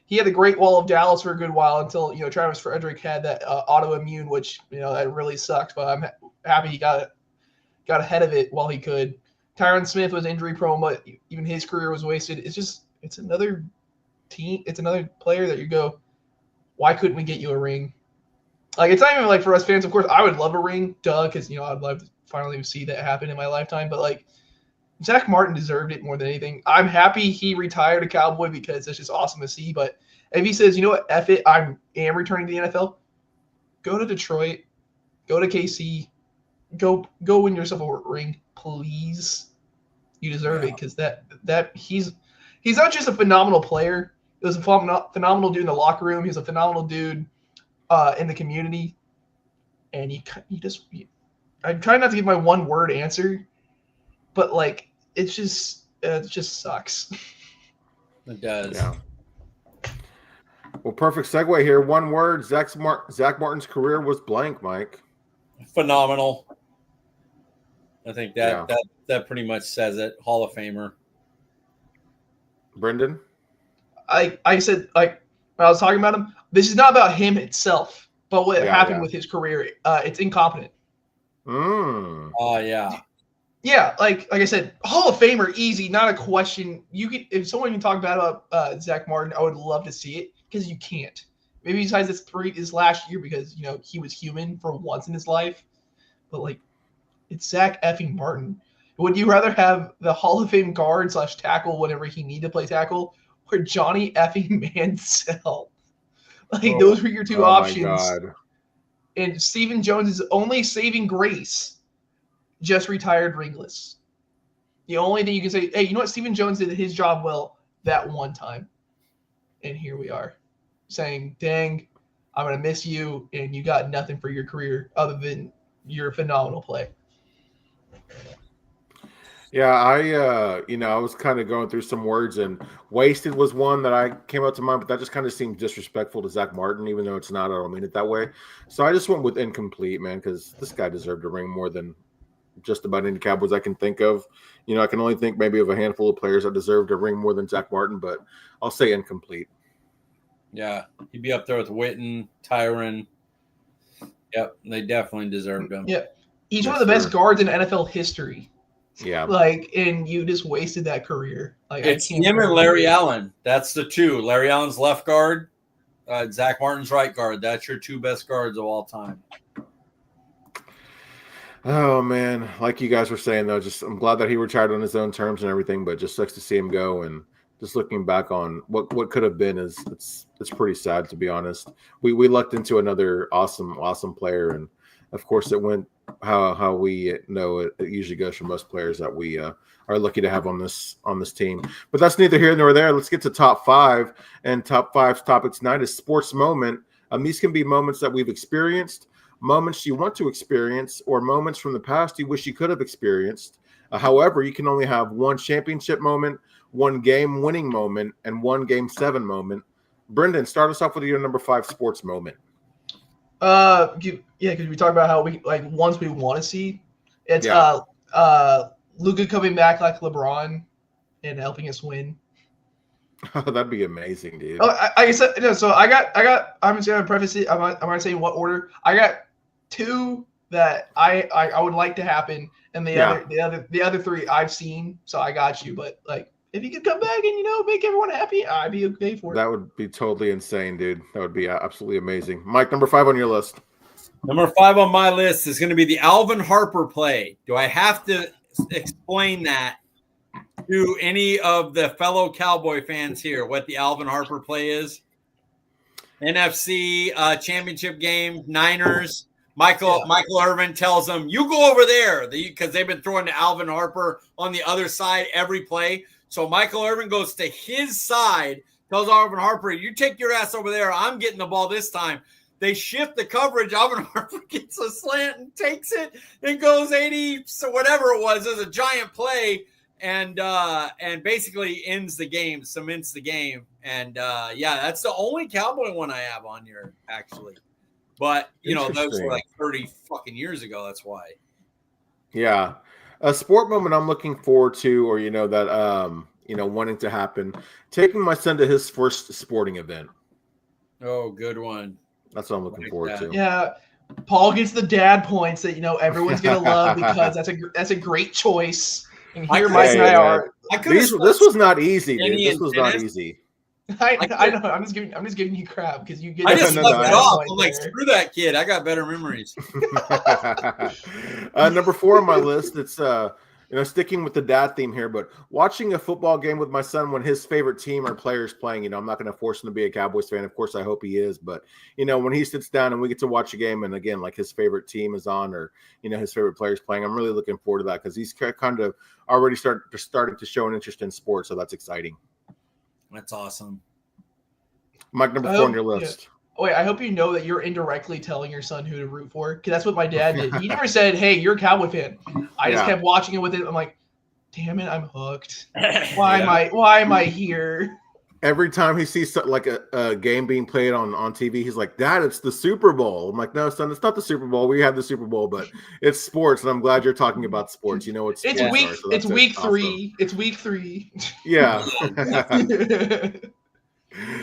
he had the Great Wall of Dallas for a good while until Travis Frederick had that autoimmune, which that really sucked. But I'm happy he got ahead of it while he could. Tyron Smith was injury prone, but even his career was wasted. It's another team. It's another player that you go, why couldn't we get you a ring? Like it's not even like for us fans. Of course, I would love a ring, because I'd love to finally see that happen in my lifetime. But like Zach Martin deserved it more than anything. I'm happy he retired a Cowboy because that's just awesome to see. But if he says, you know what, F it, I am returning to the NFL, go to Detroit, go to KC, go win yourself a ring, please. You deserve it, because that he's not just a phenomenal player. He was a phenomenal dude in the locker room. He was a phenomenal dude in the community. And I'm trying not to give my one word answer, but like it just sucks. It does. Yeah. Well, perfect segue here. One word: Zach Martin's career was blank. Mike. Phenomenal. I think that pretty much says it. Hall of Famer. Brenden? I said, like, when I was talking about him, this is not about him itself, but what happened with his career. It's incompetent. Oh, yeah. Yeah, like I said, Hall of Famer, easy, not a question. You could, if someone can talk bad about Zach Martin, I would love to see it, because you can't. Maybe besides this last year, because he was human for once in his life, but like it's Zach effing Martin. Would you rather have the Hall of Fame guard / tackle whenever he needed to play tackle, or Johnny effing Mansell? Like those were your two options. My God. And Stephen Jones' only saving grace, just retired ringless. The only thing you can say, hey, you know what? Stephen Jones did his job well that one time. And here we are saying, dang, I'm going to miss you, and you got nothing for your career other than your phenomenal play. Yeah, I was kind of going through some words, and wasted was one that I came up to mind, but that just kind of seemed disrespectful to Zach Martin, even though it's not. I don't mean it that way. So I just went with incomplete, man, because this guy deserved a ring more than just about any Cowboys I can think of. I can only think maybe of a handful of players that deserved a ring more than Zach Martin, but I'll say incomplete. Yeah, he'd be up there with Witten, Tyron. Yep, they definitely deserved him. Yeah, he's one of the best guards in NFL history. Yeah, and you just wasted that career. Like it's him and Larry Allen. That's the two. Larry Allen's left guard, Zach Martin's right guard. That's your two best guards of all time. Oh man, like you guys were saying though, I'm glad that he retired on his own terms and everything, but just sucks to see him go. And just looking back on what could have been it's pretty sad, to be honest. We lucked into another awesome player, and of course, it went how we know it usually goes for most players that we are lucky to have on this team. But that's neither here nor there. Let's get to top five. And top five's topic tonight is sports moment. These can be moments that we've experienced, moments you want to experience, or moments from the past you wish you could have experienced. However, you can only have one championship moment, one game-winning moment, and one Game 7 moment. Brenden, start us off with your number 5 sports moment. Because we talk about how we like ones we want to see. It's Luka coming back like LeBron and helping us win. Oh, that'd be amazing, dude. I said no. So I got. I'm just gonna preface it. I'm gonna say in what order. I got 2 that I would like to happen, and the other 3 I've seen. So I got you. But like, if you could come back and make everyone happy, I'd be okay for it. That would be totally insane, dude. That would be absolutely amazing. Mike, number 5 on your list. Number 5 on my list is going to be the Alvin Harper play. Do I have to explain that to any of the fellow Cowboy fans here, what the Alvin Harper play is? NFC championship game, Niners. Michael Irvin tells them, you go over there, because they've been throwing to Alvin Harper on the other side every play. So Michael Irvin goes to his side, tells Alvin Harper, you take your ass over there. I'm getting the ball this time. They shift the coverage. Alvin Harper gets a slant and takes it and goes 80, so whatever it was. It was a giant play and basically ends the game, cements the game. And, that's the only Cowboy one I have on here, actually. But, those were like 30 fucking years ago. That's why. Yeah. A sport moment I'm looking forward to, or, wanting to happen, taking my son to his first sporting event. Oh, good one. That's what I'm looking forward to. Yeah. Paul gets the dad points that, everyone's going to love because that's a great choice. And here Mike and I are. This was not easy, dude. This was not easy. I know. I'm just giving you crap because you get. I just left it off. I'm like, screw that kid. I got better memories. Number 4 on my list. It's sticking with the dad theme here, but watching a football game with my son when his favorite team or players playing. I'm not going to force him to be a Cowboys fan. Of course, I hope he is, but when he sits down and we get to watch a game, and again, like his favorite team is on, or his favorite players playing, I'm really looking forward to that because he's kind of already starting to show an interest in sports, so that's exciting. That's awesome. Mike, number 4 on your list. Yeah. Oh, wait, I hope you know that you're indirectly telling your son who to root for, because that's what my dad did. He never said, hey, you're a Cowboy fan. I just kept watching it with it. I'm like, damn it, I'm hooked. Why am I here? Every time he sees like a game being played on TV, he's like, Dad, it's the Super Bowl. I'm like, no, son, it's not the Super Bowl. We have the Super Bowl, but it's sports, and I'm glad you're talking about sports. It's week 3. It's week 3. Yeah.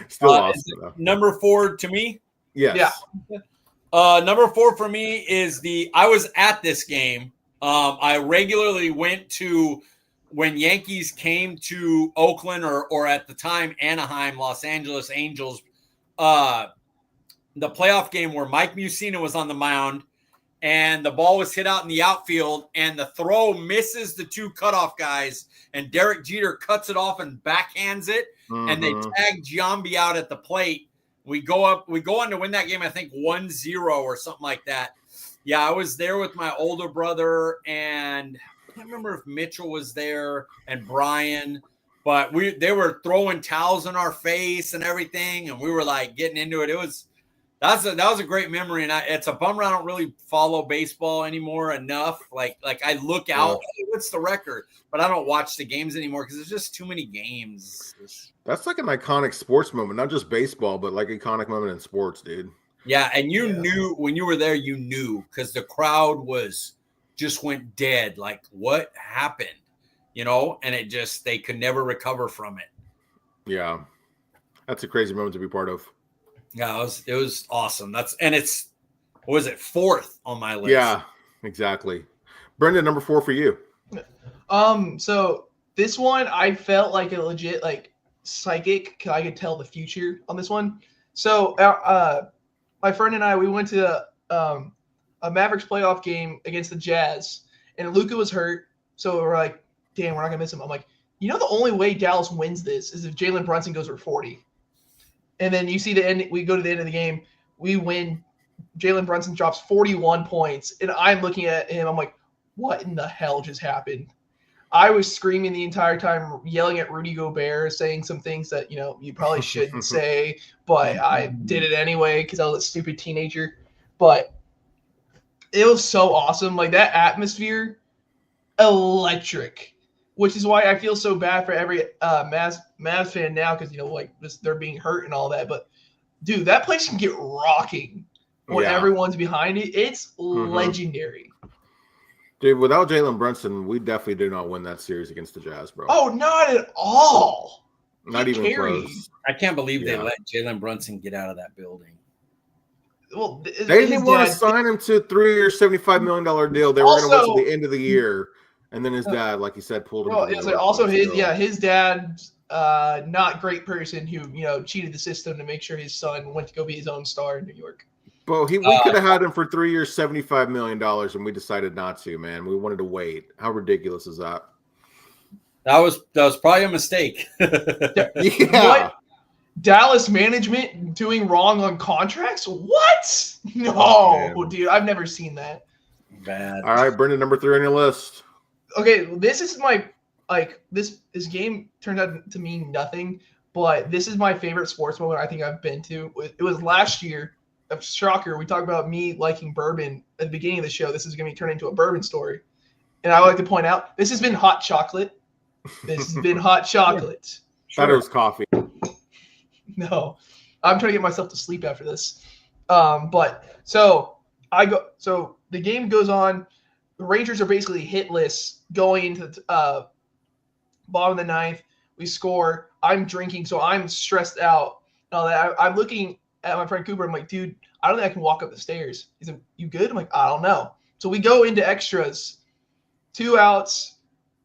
Still awesome. Though. Number 4 to me? Yes. Yeah. Number 4 for me is I was at this game. I regularly went to when Yankees came to Oakland or at the time Anaheim, Los Angeles Angels, the playoff game where Mike Mussina was on the mound and the ball was hit out in the outfield and the throw misses the 2 cutoff guys and Derek Jeter cuts it off and backhands it. Mm-hmm. And they tag Giambi out at the plate. We go on to win that game, I think 1-0 or something like that. Yeah, I was there with my older brother, and I can't remember if Mitchell was there and Brian, but they were throwing towels in our face and everything, and we were like getting into it. That was a great memory, and it's a bummer I don't really follow baseball anymore enough. Like I look out, hey, what's the record? But I don't watch the games anymore because there's just too many games. That's like an iconic sports moment, not just baseball, but like iconic moment in sports, dude. Yeah, and you knew when you were there, you knew because the crowd just went dead. Like, what happened? And they could never recover from it. Yeah, that's a crazy moment to be part of. Yeah, it was awesome. It's what was it, 4th on my list? Yeah, exactly. Brenden, number 4 for you. So this one I felt like a legit psychic because I could tell the future on this one. So my friend and I, we went to a Mavericks playoff game against the Jazz, and Luka was hurt. So we're like, damn, we're not gonna miss him. I'm like, the only way Dallas wins this is if Jalen Brunson goes for 40. And then you see the end. We go to the end of the game. We win Jalen Brunson drops 41 points, and I'm looking at him. I'm like, what in the hell just happened? I was screaming the entire time, yelling at Rudy Gobert, saying some things that, you probably shouldn't say, but I did it anyway because I was a stupid teenager. But it was so awesome. Like, that atmosphere, electric, which is why I feel so bad for every Mavs fan now because, they're being hurt and all that. But, dude, that place can get rocking when everyone's behind it. It's legendary. Dude, without Jalen Brunson, we definitely did not win that series against the Jazz, bro. Oh, not at all. Not even close. I can't believe they let Jalen Brunson get out of that building. Well, they didn't even want to sign him to a 3-year, $75 million deal. They were going to wait till the end of the year. And then his dad, like you said, pulled him. Well, also his dad's not great person who, cheated the system to make sure his son went to go be his own star in New York. But we could have had him for 3 years, $75 million, and we decided not to, man. We wanted to wait. How ridiculous is that? That was probably a mistake. What? Dallas management doing wrong on contracts? What? No, dude, I've never seen that. Bad. All right, Brenden, number 3 on your list. Okay, this is my this game turned out to mean nothing, but this is my favorite sports moment I think I've been to. It was last year. A shocker. We talked about me liking bourbon at the beginning of the show. This is going to be turned into a bourbon story. And I would like to point out, this has been hot chocolate. This has been hot chocolate. Thought it was coffee. No, I'm trying to get myself to sleep after this. So the game goes on. The Rangers are basically hitless going into the bottom of the ninth. We score. I'm drinking, so I'm stressed out. I'm looking at my friend Cooper. I'm like, dude, I don't think I can walk up the stairs. He's like, you good? I'm like, I don't know. So we go into extras. 2 outs.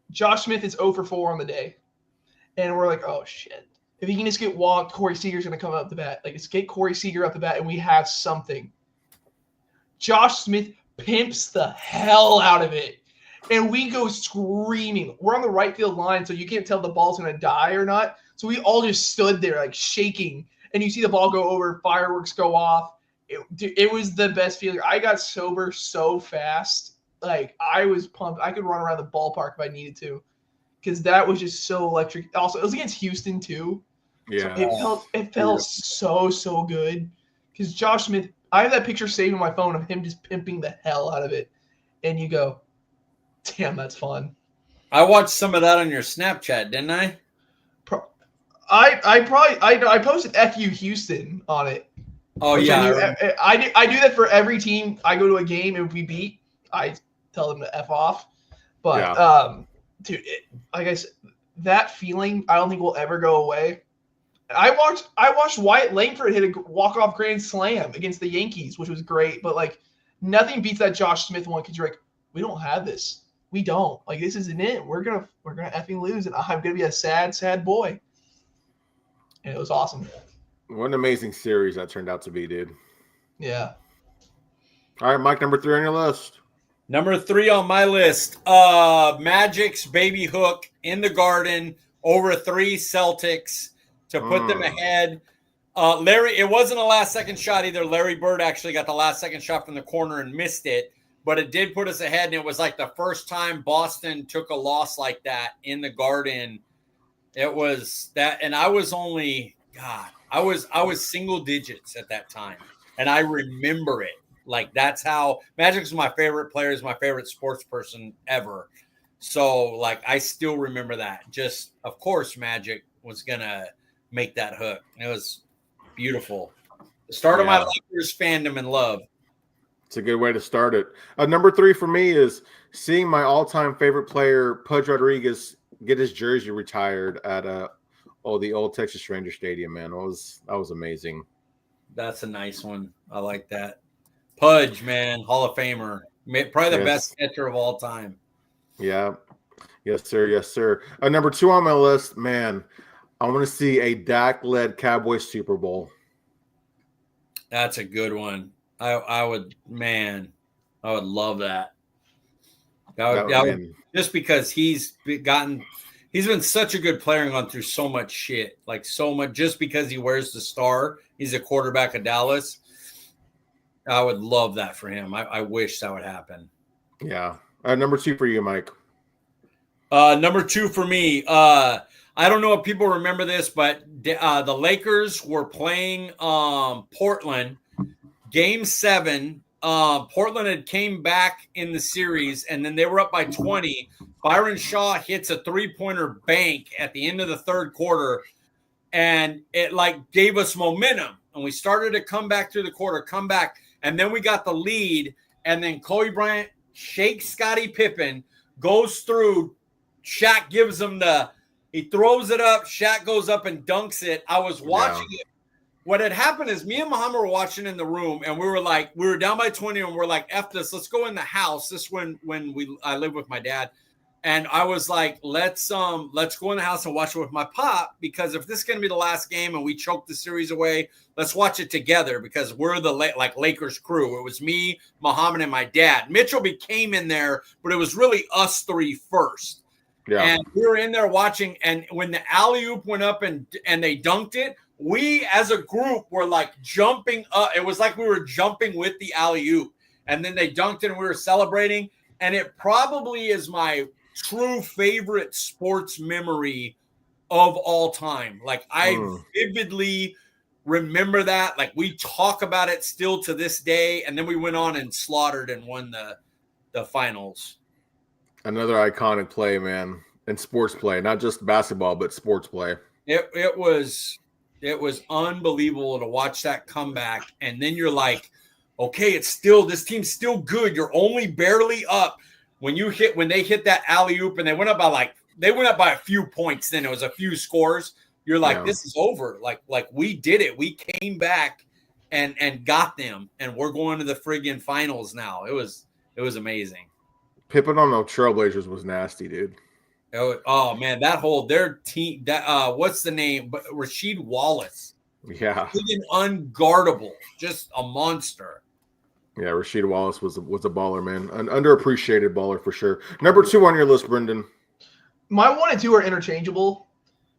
Josh Smith is 0 for 4 on the day. And we're like, oh, shit. If he can just get walked, Corey Seager's going to come up the bat. Like, let's get Corey Seager up the bat, and we have something. Josh Smith pimps the hell out of it. And we go screaming. We're on the right field line, so you can't tell the ball's going to die or not. So we all just stood there, like, shaking. And you see the ball go over, fireworks go off. It was the best feeling. I got sober so fast. Like, I was pumped. I could run around the ballpark if I needed to. Because that was just so electric. Also, it was against Houston, too. Yeah. So it felt so good. Because Josh Smith, I have that picture saved on my phone of him just pimping the hell out of it. And you go, damn, that's fun. I watched some of that on your Snapchat, didn't I? I posted FU Houston on it. Oh yeah, I do that for every team I go to a game and we beat. I tell them to F off. But dude, like I said, that feeling I don't think will ever go away. I watched Wyatt Langford hit a walk-off grand slam against the Yankees, which was great. But like nothing beats that Josh Smith one because you're like, we don't have this. We don't. Like this isn't it. We're gonna effing lose, and I'm gonna be a sad boy. And it was awesome. What an amazing series that turned out to be, dude. Yeah. All right, Mike, number 3 on your list. Number 3 on my list. Magic's baby hook in the Garden over 3 Celtics to put them ahead. Larry, it wasn't a last-second shot either. Larry Bird actually got the last-second shot from the corner and missed it, but it did put us ahead, and it was like the first time Boston took a loss like that in the Garden. It was that, and I was only I was single digits at that time, and I remember it. Like that's how Magic's my favorite player, is my favorite sports person ever. So like I still remember that. Just of course Magic was gonna make that hook. It was beautiful. The start of my Lakers fandom and love. It's a good way to start it. Number 3 for me is seeing my all-time favorite player, Pudge Rodriguez, get his jersey retired at the old Texas Ranger Stadium, man. That was amazing. That's a nice one. I like that. Pudge, man, Hall of Famer. Probably the best catcher of all time. Yeah. Yes, sir. Yes, sir. Number 2 on my list, man, I want to see a Dak-led Cowboys Super Bowl. That's a good one. I would love that. Just because he's been such a good player and gone through so much shit, like so much, just because he wears the star. He's a quarterback of Dallas. I would love that for him. I wish that would happen. Yeah. Number 2 for you, Mike. Number 2 for me. I don't know if people remember this, but the Lakers were playing Portland. Game 7. Portland had came back in the series, and then they were up by 20. Byron Shaw hits a 3-pointer bank at the end of the third quarter, and it like gave us momentum. And we started to come back through the quarter, and then we got the lead, and then Kobe Bryant shakes Scottie Pippen, goes through. Shaq gives him he throws it up. Shaq goes up and dunks it. I was watching it. What had happened is me and Muhammad were watching in the room, and we were down by 20, and we're like, F this, let's go in the house. This when I lived with my dad. And I was like, let's go in the house and watch it with my pop, because if this is going to be the last game and we choke the series away, let's watch it together, because we're the Lakers crew. It was me, Muhammad, and my dad. Mitchell came in there, but it was really us 3 first. Yeah. And we were in there watching, and when the alley-oop went up and they dunked it, we as a group were like jumping up. It was like we were jumping with the alley-oop, and then they dunked it and we were celebrating. And it probably is my true favorite sports memory of all time. Like I vividly remember that. Like we talk about it still to this day. And then we went on and slaughtered and won the finals. Another iconic play, man, and sports play, not just basketball, but sports play. It was unbelievable to watch that comeback. And then you're like, okay, this team's still good. You're only barely up. When they hit that alley-oop and they went up by a few points, then it was a few scores. You're like, This is over. Like we did it. We came back and got them, and we're going to the friggin' finals now. It was amazing. Pippen on the Trailblazers was nasty, dude. Oh man, their team. What's the name? But Rasheed Wallace. Yeah, unguardable, just a monster. Yeah, Rasheed Wallace was a baller, man. An underappreciated baller for sure. Number 2 on your list, Brenden. My 1 and 2 are interchangeable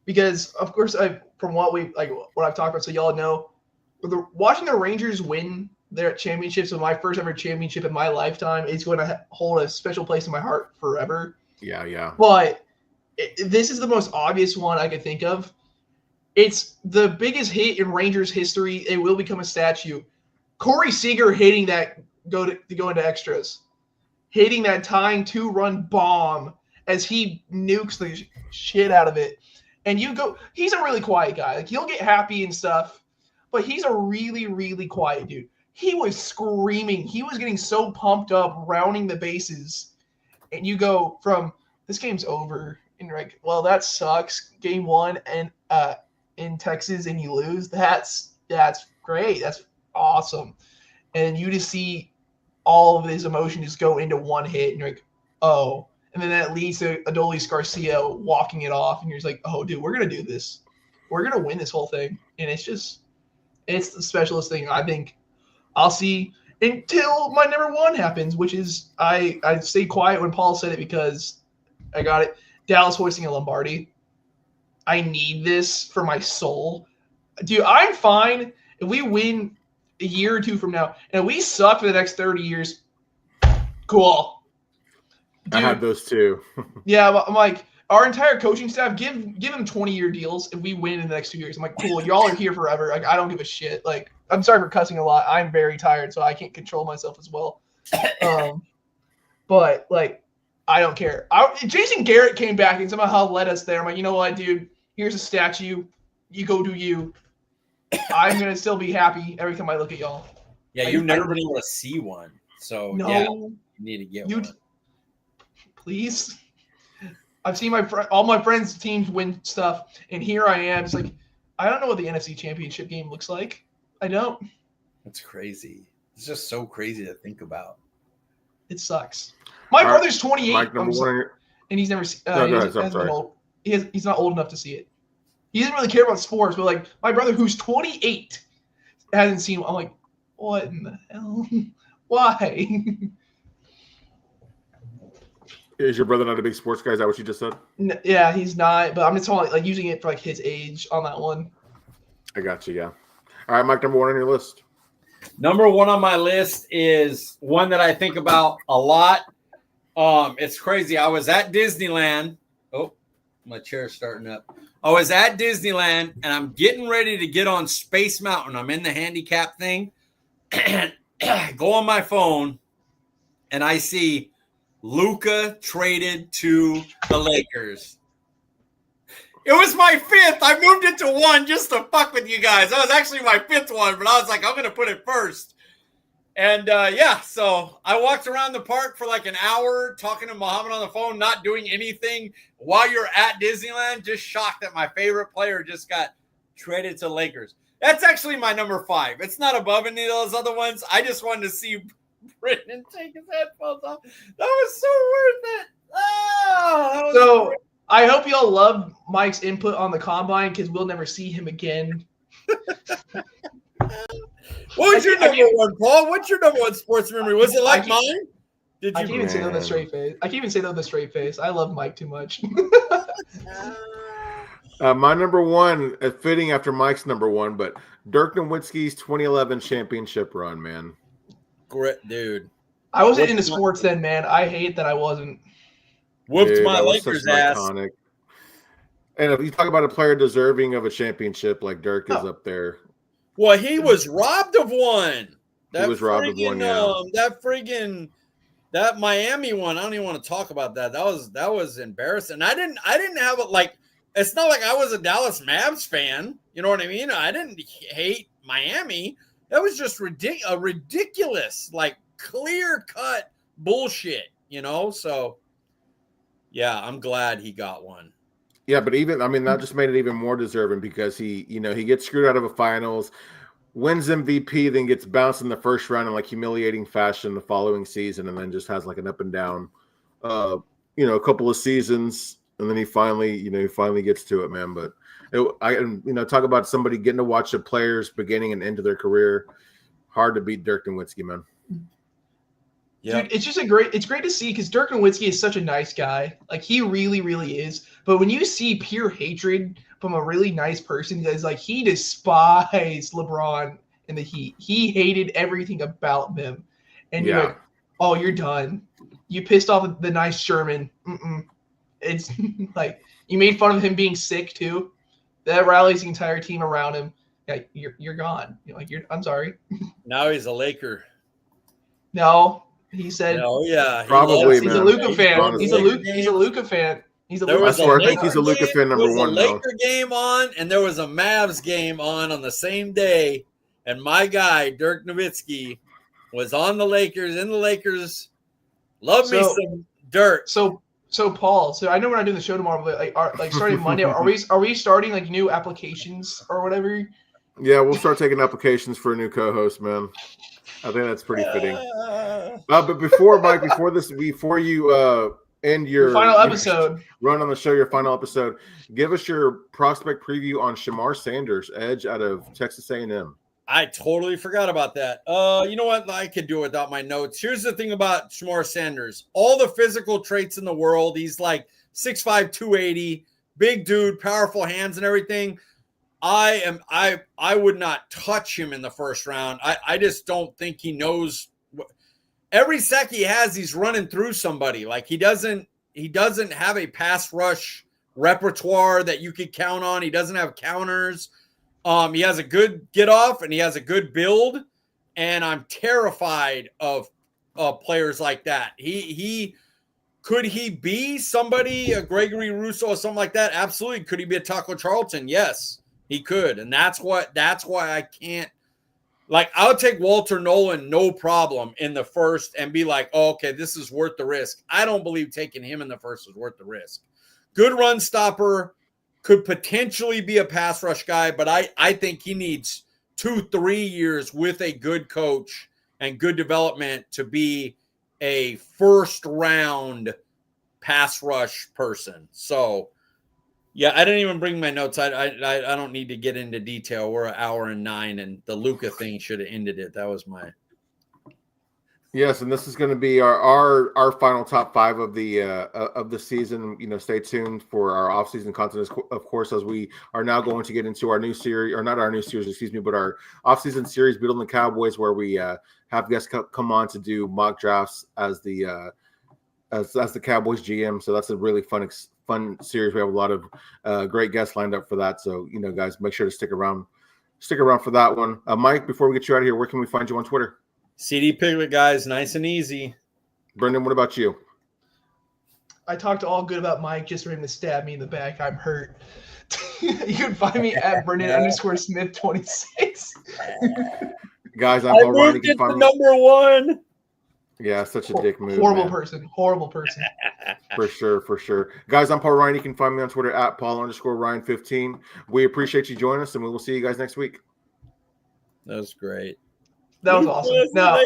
because, of course, from what I've talked about, so y'all know, watching the Rangers win their championships, my first ever championship in my lifetime, is going to hold a special place in my heart forever. Yeah. But this is the most obvious one I could think of. It's the biggest hit in Rangers history. It will become a statue. Corey Seager hitting that go into extras, hitting that tying 2-run bomb as he nukes the shit out of it. And he's a really quiet guy. Like he'll get happy and stuff, but he's a really, really quiet dude. He was screaming. He was getting so pumped up, rounding the bases. And you go from this game's over and you're like, well, that sucks. Game 1 and in Texas and you lose. That's great. That's awesome. And you just see all of his emotion just go into one hit, and you're like, oh. And then that leads to Adolis Garcia walking it off, and you're just like, oh, dude, we're gonna do this. We're gonna win this whole thing. And it's the specialist thing I think I'll see until my number 1 happens, which is I stayed quiet when Paul said it because I got it. Dallas hoisting a Lombardi. I need this for my soul. Dude, I'm fine if we win a year or 2 from now and we suck for the next 30 years. Cool. Dude, I had those too. Yeah, I'm like, our entire coaching staff, give them 20-year deals if we win in the next 2 years. I'm like, cool, y'all are here forever. Like, I don't give a shit. Like, I'm sorry for cussing a lot. I'm very tired, so I can't control myself as well. But like, I don't care. Jason Garrett came back and somehow led us there. I'm like, you know what, dude? Here's a statue. You go do you. I'm gonna still be happy every time I look at y'all. Yeah, you've never been able to see one, so no, yeah, you need to get one. Please. I've seen all my friends' teams win stuff, and here I am. It's like, I don't know what the NFC Championship game looks like. I don't. That's crazy. It's just so crazy to think about. It sucks. My brother's 28, Mike, and he's never. He's not old enough to see it. He doesn't really care about sports, but like my brother, who's 28, hasn't seen. I'm like, what in the hell? Why? Is your brother not a big sports guy? Is that what you just said? Yeah, he's not. But I'm just talking like using it for like his age on that one. I got you. Yeah. All right, Mike, number 1 on your list. Number one on my list is one that I think about a lot. It's crazy. I was at Disneyland. Oh, my chair's starting up. I was at Disneyland, and I'm getting ready to get on Space Mountain. I'm in the handicap thing. And I go on my phone, and I see Luka traded to the Lakers. It was my fifth. I moved it to one just to fuck with you guys. That was actually my fifth one, but I was like, I'm going to put it first. And so I walked around the park for like an hour talking to Muhammad on the phone, not doing anything while you're at Disneyland. Just shocked that my favorite player just got traded to Lakers. That's actually my number 5. It's not above any of those other ones. I just wanted to see Brenden take his headphones off. That was so worth it. Oh, so I hope y'all loved Mike's input on the combine because we'll never see him again. What was your number one, Paul? What's your number one sports memory? Was it like mine? I can't even say that with a straight face. I can't even say that with a straight face. I love Mike too much. My number one, fitting after Mike's number one, but Dirk Nowitzki's 2011 championship run, man. Great, dude. I wasn't into sports then, man. I hate that I wasn't. Whooped my Lakers ass. Iconic. And if you talk about a player deserving of a championship, like Dirk is up there. Well, he was robbed of one. He was robbed of one, yeah. That Miami one. I don't even want to talk about that. That was embarrassing. I didn't have it like. It's not like I was a Dallas Mavs fan. You know what I mean? I didn't hate Miami. That was just ridiculous, like clear-cut bullshit, you know? So, yeah, I'm glad he got one. Yeah, but that just made it even more deserving because he gets screwed out of a finals, wins MVP, then gets bounced in the first round in like humiliating fashion the following season, and then just has like an up and down, a couple of seasons. And then he finally gets to it, man. But talk about somebody getting to watch a player's beginning and end of their career. Hard to beat Dirk Nowitzki, man. Yeah, dude, it's great to see because Dirk Nowitzki is such a nice guy. Like he really, really is. But when you see pure hatred from a really nice person, that's like he despised LeBron and the Heat. He hated everything about them. And you're like, oh, you're done. You pissed off the nice Sherman. It's like you made fun of him being sick too. That rallies the entire team around him. Yeah, you're gone. I'm sorry. Now he's a Laker. No, he said. Oh yeah, probably. He's a Luka fan. He's a Luka fan. I think he's a Luka fan number one. There was a Laker game on, and there was a Mavs game on the same day, and my guy Dirk Nowitzki was on the Lakers. In the Lakers, love me some Dirk. So Paul, I know we're not doing the show tomorrow, but starting Monday, are we starting like new applications or whatever? Yeah, we'll start taking applications for a new co-host, man. I think that's pretty fitting. But before you end your final episode, run on the show, your final episode, give us your prospect preview on Shamar Sanders, edge out of Texas A&M. I totally forgot about that. You know what? I could do it without my notes. Here's the thing about Shamar Sanders. All the physical traits in the world. He's like 6'5", 280, big dude, powerful hands and everything. I would not touch him in the first round. I just don't think he knows. Every sack he has, he's running through somebody. Like he doesn't have a pass rush repertoire that you could count on. He doesn't have counters. He has a good get off and he has a good build, and I'm terrified of players like that. Could he be somebody, a Gregory Rousseau or something like that? Absolutely. Could he be a Taco Charlton? Yes, he could. And that's why I can't. Like, I'll take Walter Nolan, no problem, in the first and be like, oh, okay, this is worth the risk. I don't believe taking him in the first is worth the risk. Good run stopper, could potentially be a pass rush guy, but I think he needs 2-3 years with a good coach and good development to be a first round pass rush person. So, yeah, I didn't even bring my notes. I don't need to get into detail. We're 1 hour and 9, and the Luka thing should have ended it. That was my Yes, and this is going to be our final top 5 of the season. Stay tuned for our off-season content, of course, as we are now going to get into our new series, or not our new series, excuse me, but our off-season series, Building the Cowboys, where we have guests come on to do mock drafts as the Cowboys GM. So that's a really fun series. We have a lot of great guests lined up for that. So guys, make sure to stick around for that one. Mike, before we get you out of here, where can we find you on Twitter? CD Piglet, guys, nice and easy. Brenden, what about you? I talked all good about Mike just for him to stab me in the back. I'm hurt. You can find me at Brenden_Smith 26. Guys, I'm Paul Ryan. Moved it to number 1. Yeah, such a dick move. Horrible man. person. For sure. Guys, I'm Paul Ryan. You can find me on Twitter at Paul_Ryan15. We appreciate you joining us, and we will see you guys next week. That was great. That was awesome. No,